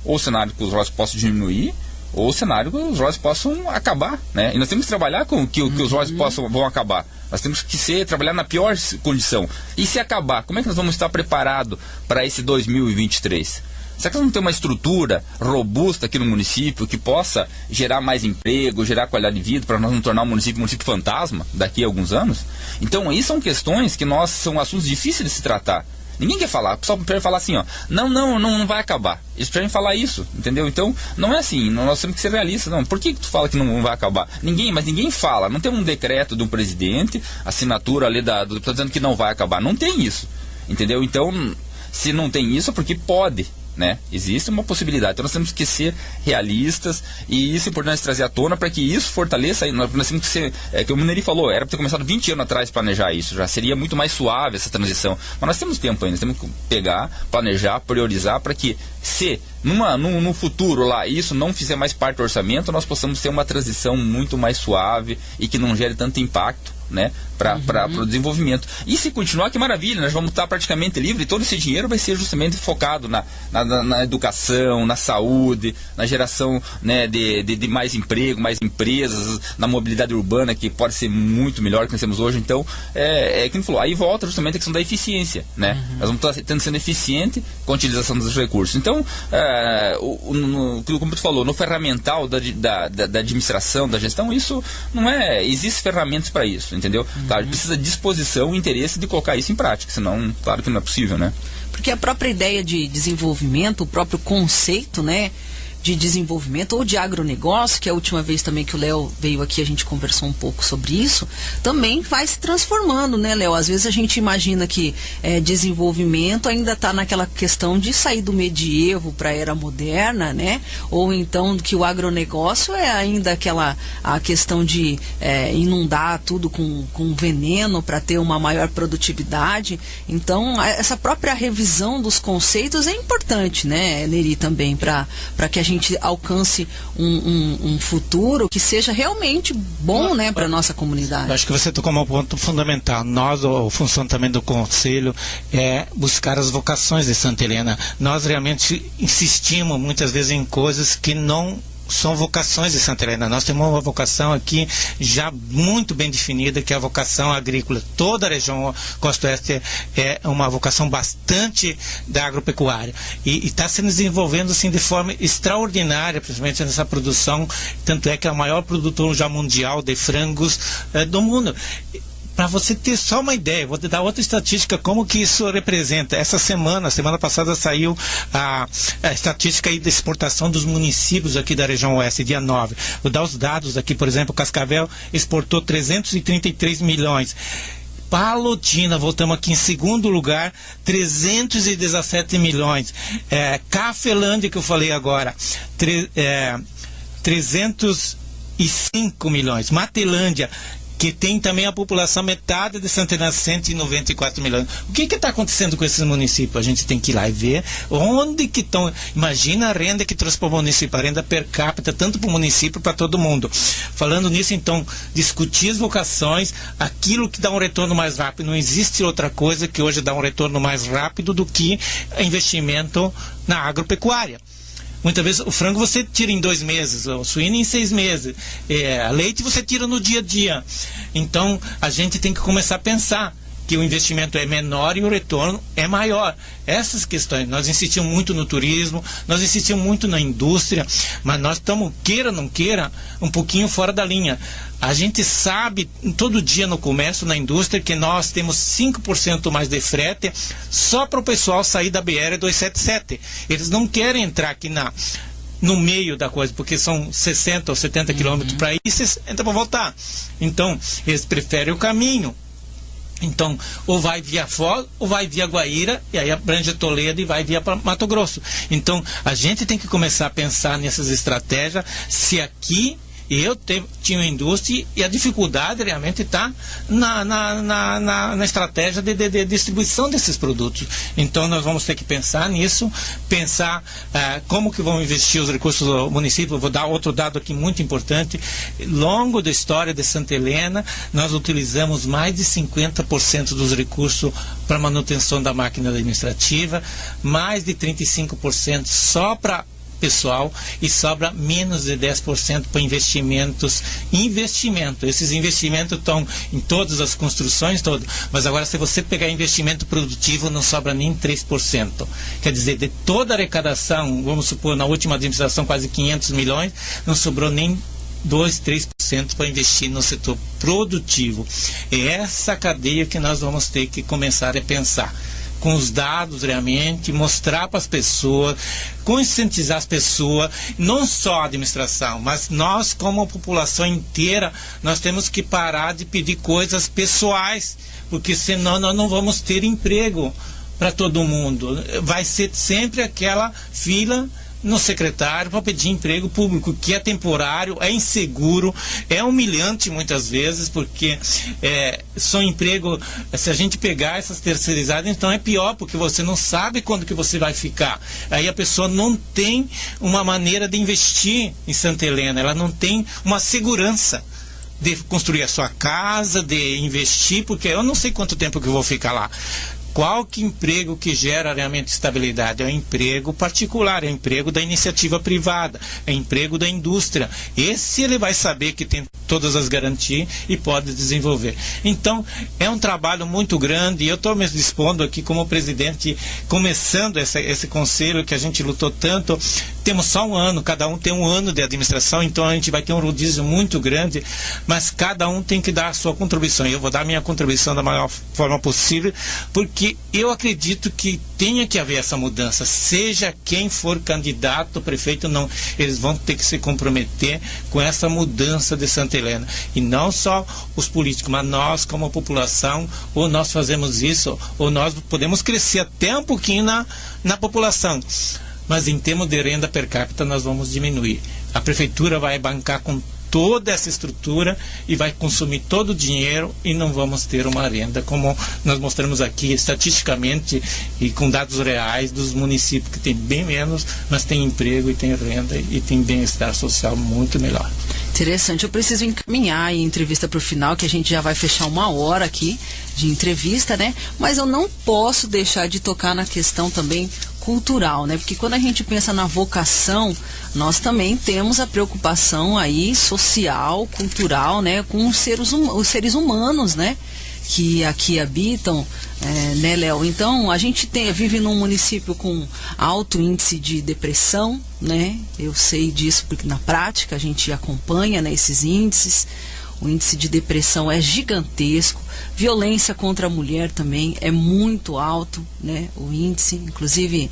ou o cenário que os royalties possam diminuir, ou o cenário que os royalties possam acabar, né? E nós temos que trabalhar com que os royalties vão acabar. Nós temos que trabalhar na pior condição. E se acabar, como é que nós vamos estar preparados para esse 2023? Será que nós vamos ter uma estrutura robusta aqui no município que possa gerar mais emprego, gerar qualidade de vida, para nós não tornar o município um município fantasma daqui a alguns anos? Então, isso são questões que são assuntos difíceis de se tratar. Ninguém quer falar, o pessoal prefere falar assim, ó, não vai acabar. Eles preferem falar isso, entendeu? Então, não é assim, nós temos que ser realistas. Não, por que tu fala que não vai acabar? Mas ninguém fala, não tem um decreto de um presidente, assinatura ali dizendo que não vai acabar. Não tem isso, entendeu? Então, se não tem isso, é porque pode, né? Existe uma possibilidade. Então nós temos que ser realistas, e isso é importante trazer à tona para que isso fortaleça. Nós temos que ser, que o Neri falou, era para ter começado 20 anos atrás planejar isso, já seria muito mais suave essa transição, mas nós temos tempo ainda, temos que pegar, planejar, priorizar, para que se no futuro lá isso não fizer mais parte do orçamento, nós possamos ter uma transição muito mais suave e que não gere tanto impacto, né, para o desenvolvimento. E se continuar, que maravilha, nós vamos estar praticamente livre, e todo esse dinheiro vai ser justamente focado na educação, na saúde, na geração, né, de mais emprego, mais empresas, na mobilidade urbana, que pode ser muito melhor que nós temos hoje. Então, como falou, aí volta justamente a questão da eficiência, né? Nós vamos estar sendo eficiente com a utilização dos recursos. Então, como tu falou, no ferramental da administração, da gestão, isso não é, existe ferramentas para isso, entendeu? Claro, precisa de disposição e interesse de colocar isso em prática, senão, claro que não é possível, né? Porque a própria ideia de desenvolvimento, o próprio conceito, né, desenvolvimento ou de agronegócio, que a última vez também que o Léo veio aqui a gente conversou um pouco sobre isso, também vai se transformando, né, Léo? Às vezes a gente imagina que desenvolvimento ainda está naquela questão de sair do medievo para a era moderna, né? Ou então que o agronegócio é ainda a questão de inundar tudo com veneno para ter uma maior produtividade. Então, essa própria revisão dos conceitos é importante, né, Neri, também, para que a gente alcance um futuro que seja realmente bom, né, para a nossa comunidade. Eu acho que você tocou um ponto fundamental. Nós, a função também do Conselho é buscar as vocações de Santa Helena. Nós realmente insistimos muitas vezes em coisas que não são vocações de Santa Helena. Nós temos uma vocação aqui já muito bem definida, que é a vocação agrícola. Toda a região Costa-Oeste é uma vocação bastante da agropecuária. E está se desenvolvendo assim, de forma extraordinária, principalmente nessa produção. Tanto é que é o maior produtor já mundial de frangos do mundo. Para você ter só uma ideia, vou te dar outra estatística, como que isso representa. Essa semana passada saiu a estatística aí de exportação dos municípios aqui da região oeste, dia 9. Vou dar os dados aqui, por exemplo, Cascavel exportou 333 milhões. Palotina, voltamos aqui em segundo lugar, 317 milhões. Cafelândia, que eu falei agora, 305 milhões. Matelândia, que tem também a população metade de Santa Helena, 194 milhões. O que está acontecendo com esses municípios? A gente tem que ir lá e ver onde que estão. Imagina a renda que trouxe para o município, a renda per capita, tanto para o município, para todo mundo. Falando nisso, então, discutir as vocações, aquilo que dá um retorno mais rápido. Não existe outra coisa que hoje dá um retorno mais rápido do que investimento na agropecuária. Muitas vezes o frango você tira em 2 meses, o suíno em 6 meses, a leite você tira no dia a dia. Então a gente tem que começar a pensar que o investimento é menor e o retorno é maior. Essas questões, nós insistimos muito no turismo, nós insistimos muito na indústria, mas nós estamos, queira ou não queira, um pouquinho fora da linha. A gente sabe, todo dia no comércio, na indústria, que nós temos 5% mais de frete só para o pessoal sair da BR-277. Eles não querem entrar aqui no meio da coisa, porque são 60 ou 70 quilômetros para ir e 60 para voltar. Então, eles preferem o caminho. Então, ou vai via Foz, ou vai via Guaíra, e aí abrange Toledo e vai via Mato Grosso. Então, a gente tem que começar a pensar nessas estratégias, se aqui eu tinha uma indústria e a dificuldade realmente está na estratégia de distribuição desses produtos. Então nós vamos ter que pensar nisso, pensar como que vão investir os recursos do município. Eu vou dar outro dado aqui muito importante. Longo da história de Santa Helena, nós utilizamos mais de 50% dos recursos para manutenção da máquina administrativa, mais de 35% só para pessoal e sobra menos de 10% para investimentos. Esses investimentos estão em todas as construções, mas agora se você pegar investimento produtivo não sobra nem 3%. Quer dizer, de toda a arrecadação, vamos supor, na última administração quase 500 milhões, não sobrou nem 2-3% para investir no setor produtivo. É essa cadeia que nós vamos ter que começar a pensar. Com os dados realmente, mostrar para as pessoas, conscientizar as pessoas, não só a administração, mas nós como a população inteira, nós temos que parar de pedir coisas pessoais, porque senão nós não vamos ter emprego para todo mundo. Vai ser sempre aquela fila no secretário para pedir emprego público, que é temporário, é inseguro, é humilhante muitas vezes, porque são emprego, se a gente pegar essas terceirizadas, então é pior, porque você não sabe quando que você vai ficar. Aí a pessoa não tem uma maneira de investir em Santa Helena, ela não tem uma segurança de construir a sua casa, de investir, porque eu não sei quanto tempo que eu vou ficar lá. Qual que emprego que gera realmente estabilidade? É o emprego particular, é o emprego da iniciativa privada, é o emprego da indústria. Esse ele vai saber que tem todas as garantias e pode desenvolver. Então, é um trabalho muito grande e eu estou me dispondo aqui como presidente, começando esse conselho que a gente lutou tanto, temos só um ano, cada um tem um ano de administração, então a gente vai ter um rodízio muito grande, mas cada um tem que dar a sua contribuição. Eu vou dar a minha contribuição da maior forma possível, porque eu acredito que tenha que haver essa mudança, seja quem for candidato, prefeito, não, eles vão ter que se comprometer com essa mudança de Santa Helena, e não só os políticos, mas nós como população, ou nós fazemos isso, ou nós podemos crescer até um pouquinho na população, mas em termos de renda per capita nós vamos diminuir. A prefeitura vai bancar com toda essa estrutura e vai consumir todo o dinheiro, e não vamos ter uma renda como nós mostramos aqui estatisticamente e com dados reais dos municípios que tem bem menos, mas tem emprego e tem renda e tem bem-estar social muito melhor. Interessante. Eu preciso encaminhar a entrevista para o final, que a gente já vai fechar 1 hora aqui de entrevista, né? Mas eu não posso deixar de tocar na questão também cultural, né? Porque quando a gente pensa na vocação, nós também temos a preocupação aí social, cultural, né? Com os seres humanos, né? Que aqui habitam, né, Léo? Então, a gente vive num município com alto índice de depressão, né? Eu sei disso porque na prática a gente acompanha, né, esses índices. O índice de depressão é gigantesco. Violência contra a mulher também é muito alto, né? O índice, inclusive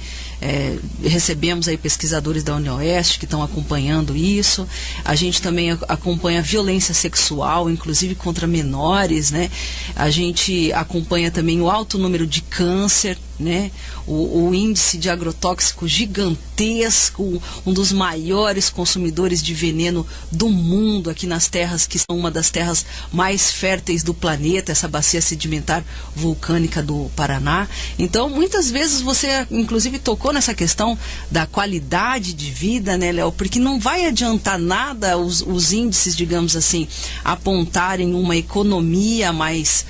recebemos aí pesquisadores da UniOeste que estão acompanhando isso. A gente também acompanha violência sexual, inclusive contra menores, né? A gente acompanha também o alto número de câncer, né? O índice de agrotóxico gigantesco, um dos maiores consumidores de veneno do mundo aqui nas terras, que são uma das terras mais férteis do planeta, essa bacia sedimentar vulcânica do Paraná. Então, muitas vezes você, inclusive, tocou nessa questão da qualidade de vida, né, Léo? Porque não vai adiantar nada os índices, digamos assim, apontarem uma economia mais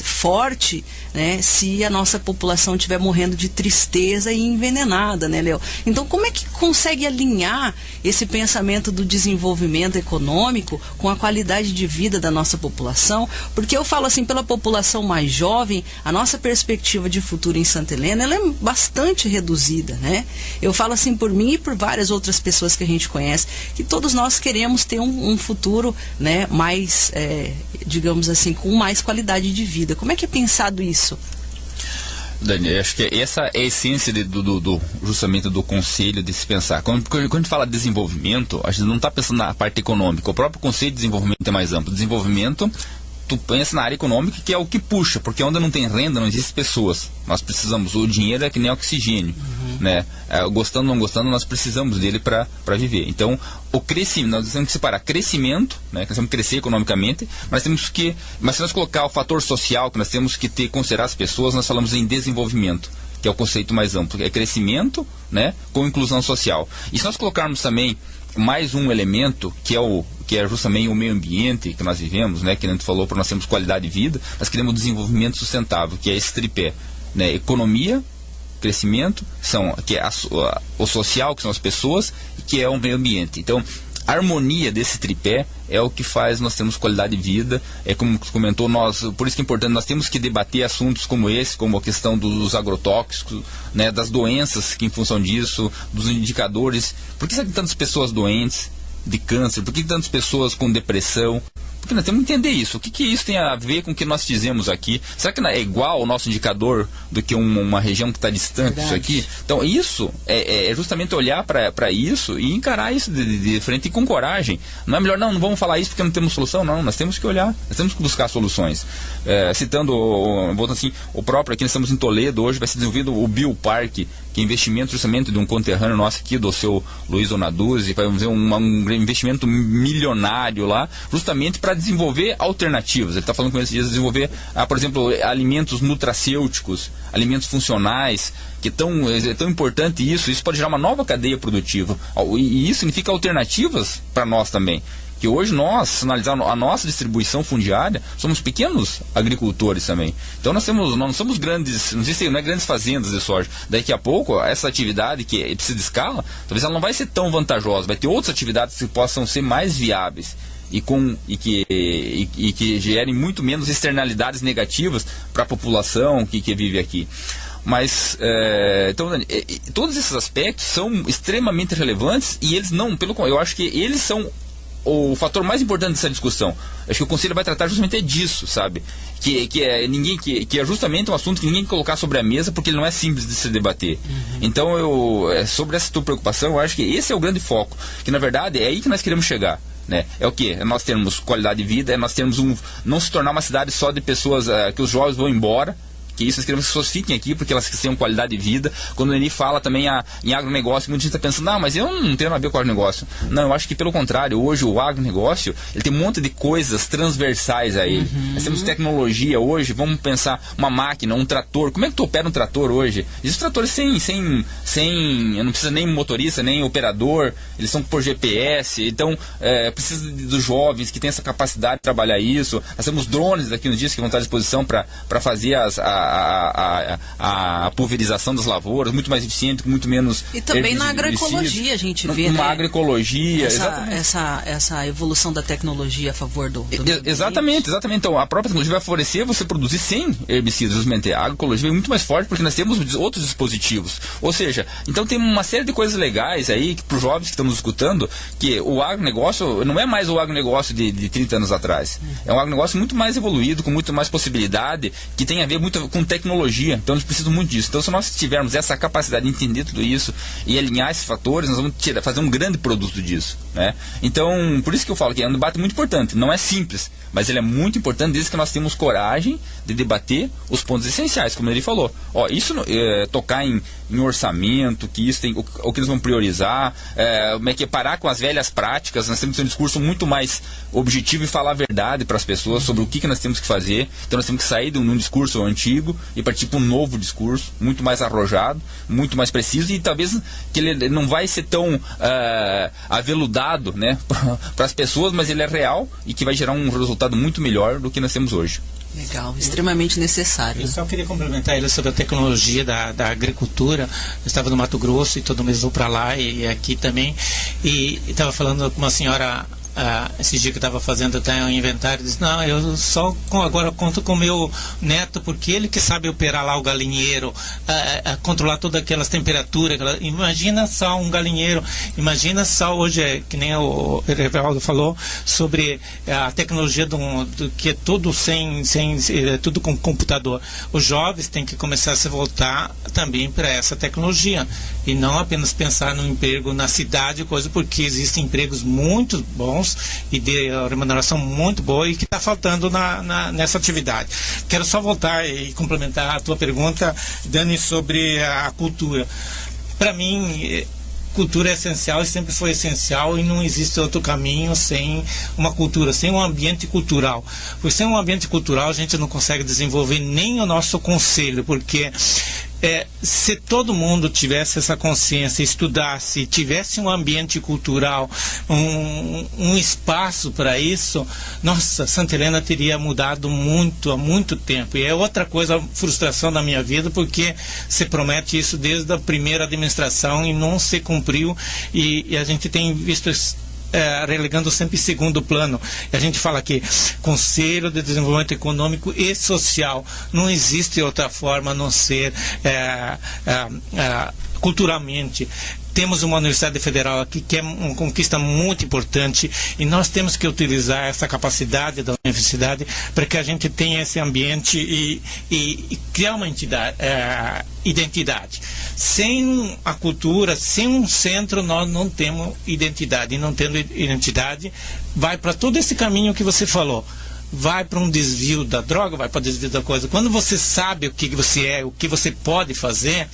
forte, né, se a nossa população estiver morrendo de tristeza e envenenada, né, Léo? Então, como é que consegue alinhar esse pensamento do desenvolvimento econômico com a qualidade de vida da nossa população? Porque eu falo assim, pela população mais jovem, a nossa perspectiva de futuro em Santa Helena, ela é bastante reduzida, né? Eu falo assim por mim e por várias outras pessoas que a gente conhece, que todos nós queremos ter um futuro, né, mais, digamos assim, com mais qualidade de vida. Como é que é pensado isso? Dani, acho que essa é a essência justamente do conselho, de se pensar. Quando a gente fala de desenvolvimento, a gente não está pensando na parte econômica. O próprio conceito de desenvolvimento é mais amplo. Desenvolvimento, tu pensa na área econômica, que é o que puxa, porque onde não tem renda, não existem pessoas. Nós precisamos, o dinheiro é que nem oxigênio, né? Gostando ou não gostando, nós precisamos dele para viver. Então, o crescimento, nós temos que separar crescimento, né? Nós temos que crescer economicamente, mas se nós colocar o fator social, que nós temos que considerar as pessoas, nós falamos em desenvolvimento, que é o conceito mais amplo, é crescimento, né, com inclusão social. E se nós colocarmos também mais um elemento, que é justamente o meio ambiente que nós vivemos, né, que a gente falou, para nós termos qualidade de vida, nós queremos desenvolvimento sustentável, que é esse tripé, né, economia, crescimento, que é o social, que são as pessoas, e que é o meio ambiente. Então, a harmonia desse tripé é o que faz nós termos qualidade de vida. É como você comentou, por isso que é importante, nós temos que debater assuntos como esse, como a questão dos agrotóxicos, né, das doenças que em função disso, dos indicadores. Por que tem tantas pessoas doentes de câncer? Por que tantas pessoas com depressão? Porque nós temos que entender isso. O que isso tem a ver com o que nós fizemos aqui? Será que é igual ao nosso indicador do que uma região que está distante disso aqui? Então, isso é justamente olhar para isso e encarar isso de frente e com coragem. Não é melhor, não vamos falar isso porque não temos solução. Não, nós temos que olhar, nós temos que buscar soluções. Citando, voltando assim, o próprio, aqui nós estamos em Toledo, hoje vai ser desenvolvido o Bioparque, que é investimento justamente de um conterrâneo nosso aqui, do seu Luiz Onaduzzi, vai fazer um investimento milionário lá, justamente para desenvolver alternativas. Ele está falando com esses dias, desenvolver, por exemplo, alimentos nutracêuticos, alimentos funcionais, que é tão importante isso pode gerar uma nova cadeia produtiva. E isso significa alternativas para nós também. Que hoje nós, se analisar a nossa distribuição fundiária, somos pequenos agricultores também. Então nós não somos grandes, não é grandes fazendas de soja. Daqui a pouco, essa atividade que precisa de escala, talvez ela não vai ser tão vantajosa. Vai ter outras atividades que possam ser mais viáveis e que gerem muito menos externalidades negativas para a população que vive aqui. Mas, então, todos esses aspectos são extremamente relevantes e eles não, eu acho que eles são o fator mais importante dessa discussão. Acho que o Conselho vai tratar justamente disso, sabe? Que é justamente um assunto que ninguém quer colocar sobre a mesa, porque ele não é simples de se debater. Então, sobre essa tua preocupação, eu acho que esse é o grande foco, que na verdade é aí que nós queremos chegar. Né? É o que? É nós termos qualidade de vida, é nós termos não se tornar uma cidade só de pessoas que os jovens vão embora. Que isso, nós queremos que as pessoas fiquem aqui porque elas tenham qualidade de vida. Quando o Eni fala também em agronegócio, muita gente está pensando, mas eu não tenho nada a ver com o agronegócio. Não, eu acho que pelo contrário, hoje o agronegócio, ele tem um monte de coisas transversais a ele. Nós temos tecnologia hoje, vamos pensar uma máquina, um trator. Como é que tu opera um trator hoje? Existem tratores sem não precisa nem motorista, nem operador, eles são por GPS, então precisa dos jovens que têm essa capacidade de trabalhar isso. Nós temos drones daqui uns dias que vão estar à disposição para fazer a pulverização das lavouras, muito mais eficiente, com muito menos... E também na agroecologia a gente vê, né? agroecologia, essa evolução da tecnologia a favor do exatamente. Então, a própria tecnologia vai favorecer você produzir sem herbicidas, justamente. A agroecologia é muito mais forte porque nós temos outros dispositivos. Ou seja, então tem uma série de coisas legais aí, para os jovens que estamos escutando, que o agronegócio não é mais o agronegócio de 30 anos atrás. É um agronegócio muito mais evoluído, com muito mais possibilidade, que tem a ver muito com tecnologia. Então nós precisamos muito disso. Então se nós tivermos essa capacidade de entender tudo isso e alinhar esses fatores, nós vamos fazer um grande produto disso, né? Então, por isso que eu falo que é um debate muito importante. Não é simples, mas ele é muito importante desde que nós temos coragem de debater os pontos essenciais, como ele falou. Isso tocar em orçamento, que isso tem o que eles vão priorizar, como é que parar com as velhas práticas. Nós temos que ter um discurso muito mais objetivo e falar a verdade para as pessoas sobre o que nós temos que fazer. Então nós temos que sair de um discurso antigo e partir para um novo discurso, muito mais arrojado, muito mais preciso, e talvez que ele não vai ser tão aveludado, né, para as pessoas, mas ele é real e que vai gerar um resultado muito melhor do que nós temos hoje. Legal, extremamente necessário. Eu só queria complementar ele sobre a tecnologia da agricultura. Eu estava no Mato Grosso e todo mês vou para lá e aqui também, e estava falando com uma senhora esse dia que eu estava fazendo até um inventário, disse, não, eu só agora conto com o meu neto, porque ele que sabe operar lá o galinheiro, controlar todas aquelas temperaturas. Imagina só um galinheiro, imagina só hoje, que nem o Everaldo falou, sobre a tecnologia do que é tudo tudo com computador. Os jovens têm que começar a se voltar também para essa tecnologia e não apenas pensar no emprego na cidade, coisa, porque existem empregos muito bons e de remuneração muito boa e que está faltando nessa atividade. Quero só voltar e complementar a tua pergunta, Dani, sobre a cultura. Para mim, cultura é essencial e sempre foi essencial, e não existe outro caminho sem uma cultura, sem um ambiente cultural. Por sem um ambiente cultural a gente não consegue desenvolver nem o nosso conselho, porque se todo mundo tivesse essa consciência, estudasse, tivesse um ambiente cultural, um espaço para isso, nossa, Santa Helena teria mudado muito, há muito tempo. E é outra coisa, frustração da minha vida, porque se promete isso desde a primeira administração e não se cumpriu, e a gente tem visto relegando sempre em segundo plano. A gente fala aqui, Conselho de Desenvolvimento Econômico e Social. Não existe outra forma a não ser culturalmente. Temos uma Universidade Federal aqui que é uma conquista muito importante, e nós temos que utilizar essa capacidade da universidade para que a gente tenha esse ambiente e criar uma identidade. Sem a cultura, sem um centro, nós não temos identidade. E não tendo identidade, vai para todo esse caminho que você falou. Vai para um desvio da droga, vai para o desvio da coisa. Quando você sabe o que você é, o que você pode fazer,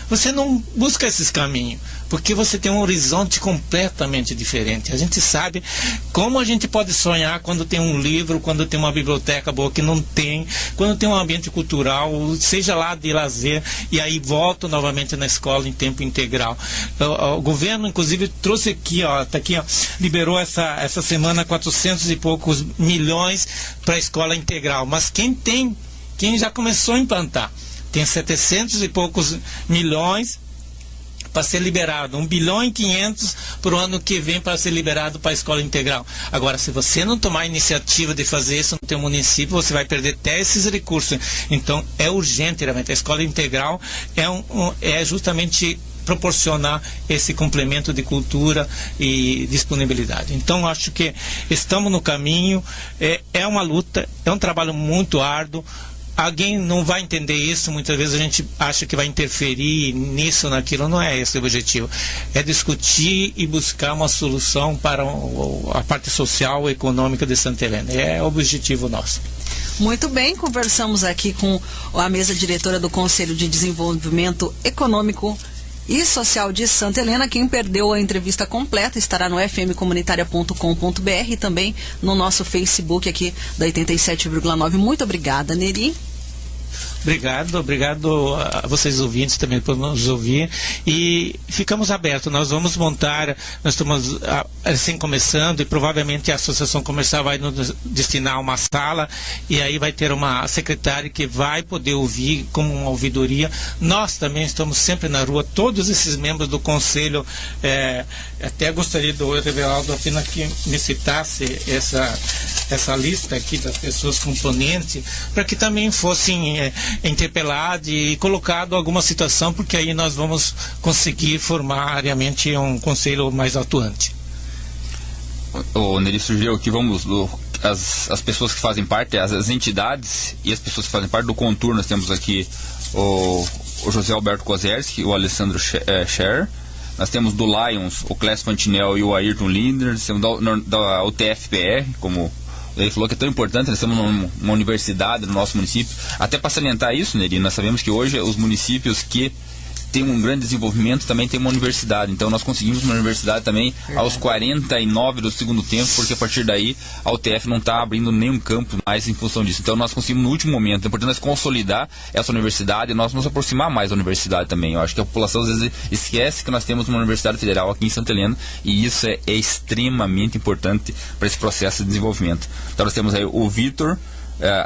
você não busca esses caminhos, porque você tem um horizonte completamente diferente. A gente sabe como a gente pode sonhar quando tem um livro, quando tem uma biblioteca boa, que não tem, quando tem um ambiente cultural, seja lá de lazer, e aí volto novamente na escola em tempo integral. O governo, inclusive, trouxe aqui, tá aqui, liberou essa semana 400 e poucos milhões para a escola integral. Mas quem já começou a implantar? Tem 700 e poucos milhões para ser liberado, 1 bilhão e 500 para o ano que vem para ser liberado para a escola integral. Agora, se você não tomar a iniciativa de fazer isso no teu município, você vai perder até esses recursos. Então, é urgente, realmente. A escola integral é justamente proporcionar esse complemento de cultura e disponibilidade. Então, acho que estamos no caminho, é uma luta, é um trabalho muito árduo. Alguém não vai entender isso, muitas vezes a gente acha que vai interferir nisso, naquilo, não é esse o objetivo. É discutir e buscar uma solução para a parte social e econômica de Santa Helena. É o objetivo nosso. Muito bem, conversamos aqui com a mesa diretora do Conselho de Desenvolvimento Econômico e Social de Santa Helena. Quem perdeu a entrevista completa estará no fmcomunitaria.com.br e também no nosso Facebook aqui da 87,9. Muito obrigada, Neri. Obrigado a vocês ouvintes também por nos ouvir, e ficamos abertos. Nós vamos montar, nós estamos assim começando, e provavelmente a Associação Comercial vai nos destinar uma sala, e aí vai ter uma secretária que vai poder ouvir como uma ouvidoria. Nós também estamos sempre na rua, todos esses membros do Conselho, até gostaria do Everaldo apenas que me citasse essa lista aqui das pessoas componentes, para que também fossem interpelado e colocado alguma situação, porque aí nós vamos conseguir formar realmente um conselho mais atuante. O Neri sugeriu que as pessoas que fazem parte, as entidades e as pessoas que fazem parte do Contur. Nós temos aqui o José Alberto Kozerski, o Alessandro Scher. Nós temos do Lions o Clécio Fantinel e o Ayrton Linder. Nós temos da UTFPR, como ele falou, que é tão importante. Nós temos uma universidade no nosso município. Até para salientar isso, Neri, nós sabemos que hoje os municípios que têm um grande desenvolvimento também têm uma universidade. Então nós conseguimos uma universidade também aos 49 do segundo tempo, porque a partir daí a UTF não está abrindo nenhum campo mais em função disso. Então nós conseguimos no último momento. É importante nós consolidar essa universidade e nós nos aproximar mais da universidade também. Eu acho que a população às vezes esquece que nós temos uma universidade federal aqui em Santa Helena, e isso é extremamente importante para esse processo de desenvolvimento. Então nós temos aí o Vitor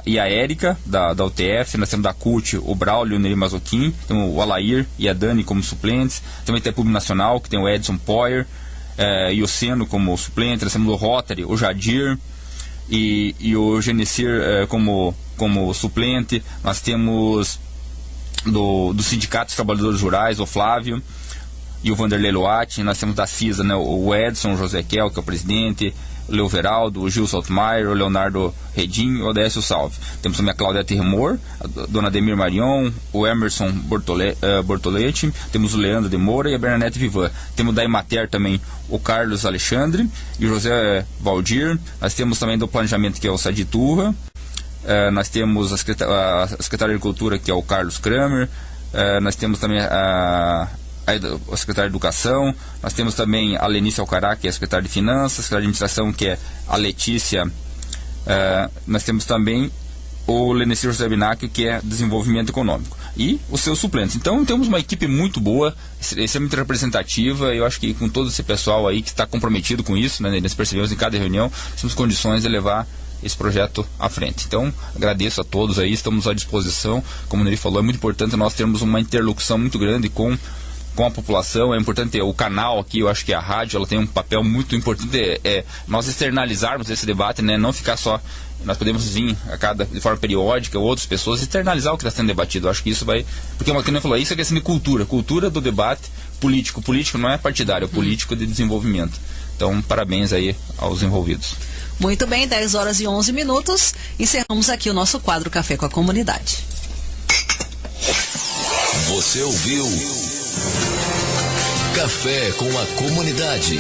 e a Érica da UTF. Nós temos da CUT o Braulio e o Neri Mazoquim, temos o Alair e a Dani como suplentes. Também tem a PUB Nacional, que tem o Edson Poyer e o Seno como suplente. Nós temos o Rotary, o Jadir e o Genesir como suplente. Nós temos do Sindicato dos Trabalhadores Rurais, o Flávio e o Vanderlei Loatti. Nós temos da CISA, né, o Edson, o José Kel, que é o presidente, o Leoveraldo, o Gil Saltmaier, o Leonardo Redim e o Odécio Salve. Temos também a Claudete Remor, a dona Demir Marion, o Emerson Bortoletti, temos o Leandro de Moura e a Bernadette Vivan. Temos da Emater também o Carlos Alexandre e o José Valdir. Nós temos também do Planejamento, que é o Sadi Turra. Nós temos a secretária de Agricultura, que é o Carlos Kramer. Nós temos também a secretária de Educação. Nós temos também a Lenice Alcará, que é a secretária de Finanças, a secretária de Administração, que é a Letícia. Nós temos também o Lenecir José Binacchio, que é Desenvolvimento Econômico, e os seus suplentes. Então temos uma equipe muito boa, extremamente representativa. Eu acho que com todo esse pessoal aí que está comprometido com isso, né, nós percebemos em cada reunião, temos condições de levar esse projeto à frente. Então agradeço a todos aí, estamos à disposição. Como o Neri falou, é muito importante nós termos uma interlocução muito grande com a população. É importante o canal aqui, eu acho que a rádio ela tem um papel muito importante, nós externalizarmos esse debate, né? Não ficar só, nós podemos vir de forma periódica, outras pessoas externalizar o que está sendo debatido. Eu acho que isso vai, porque uma que falou, isso é questão de cultura do debate político não é partidário, é político de desenvolvimento. Então parabéns aí aos envolvidos. Muito bem, 10h11, encerramos aqui o nosso quadro Café com a Comunidade. Você ouviu Café com a Comunidade.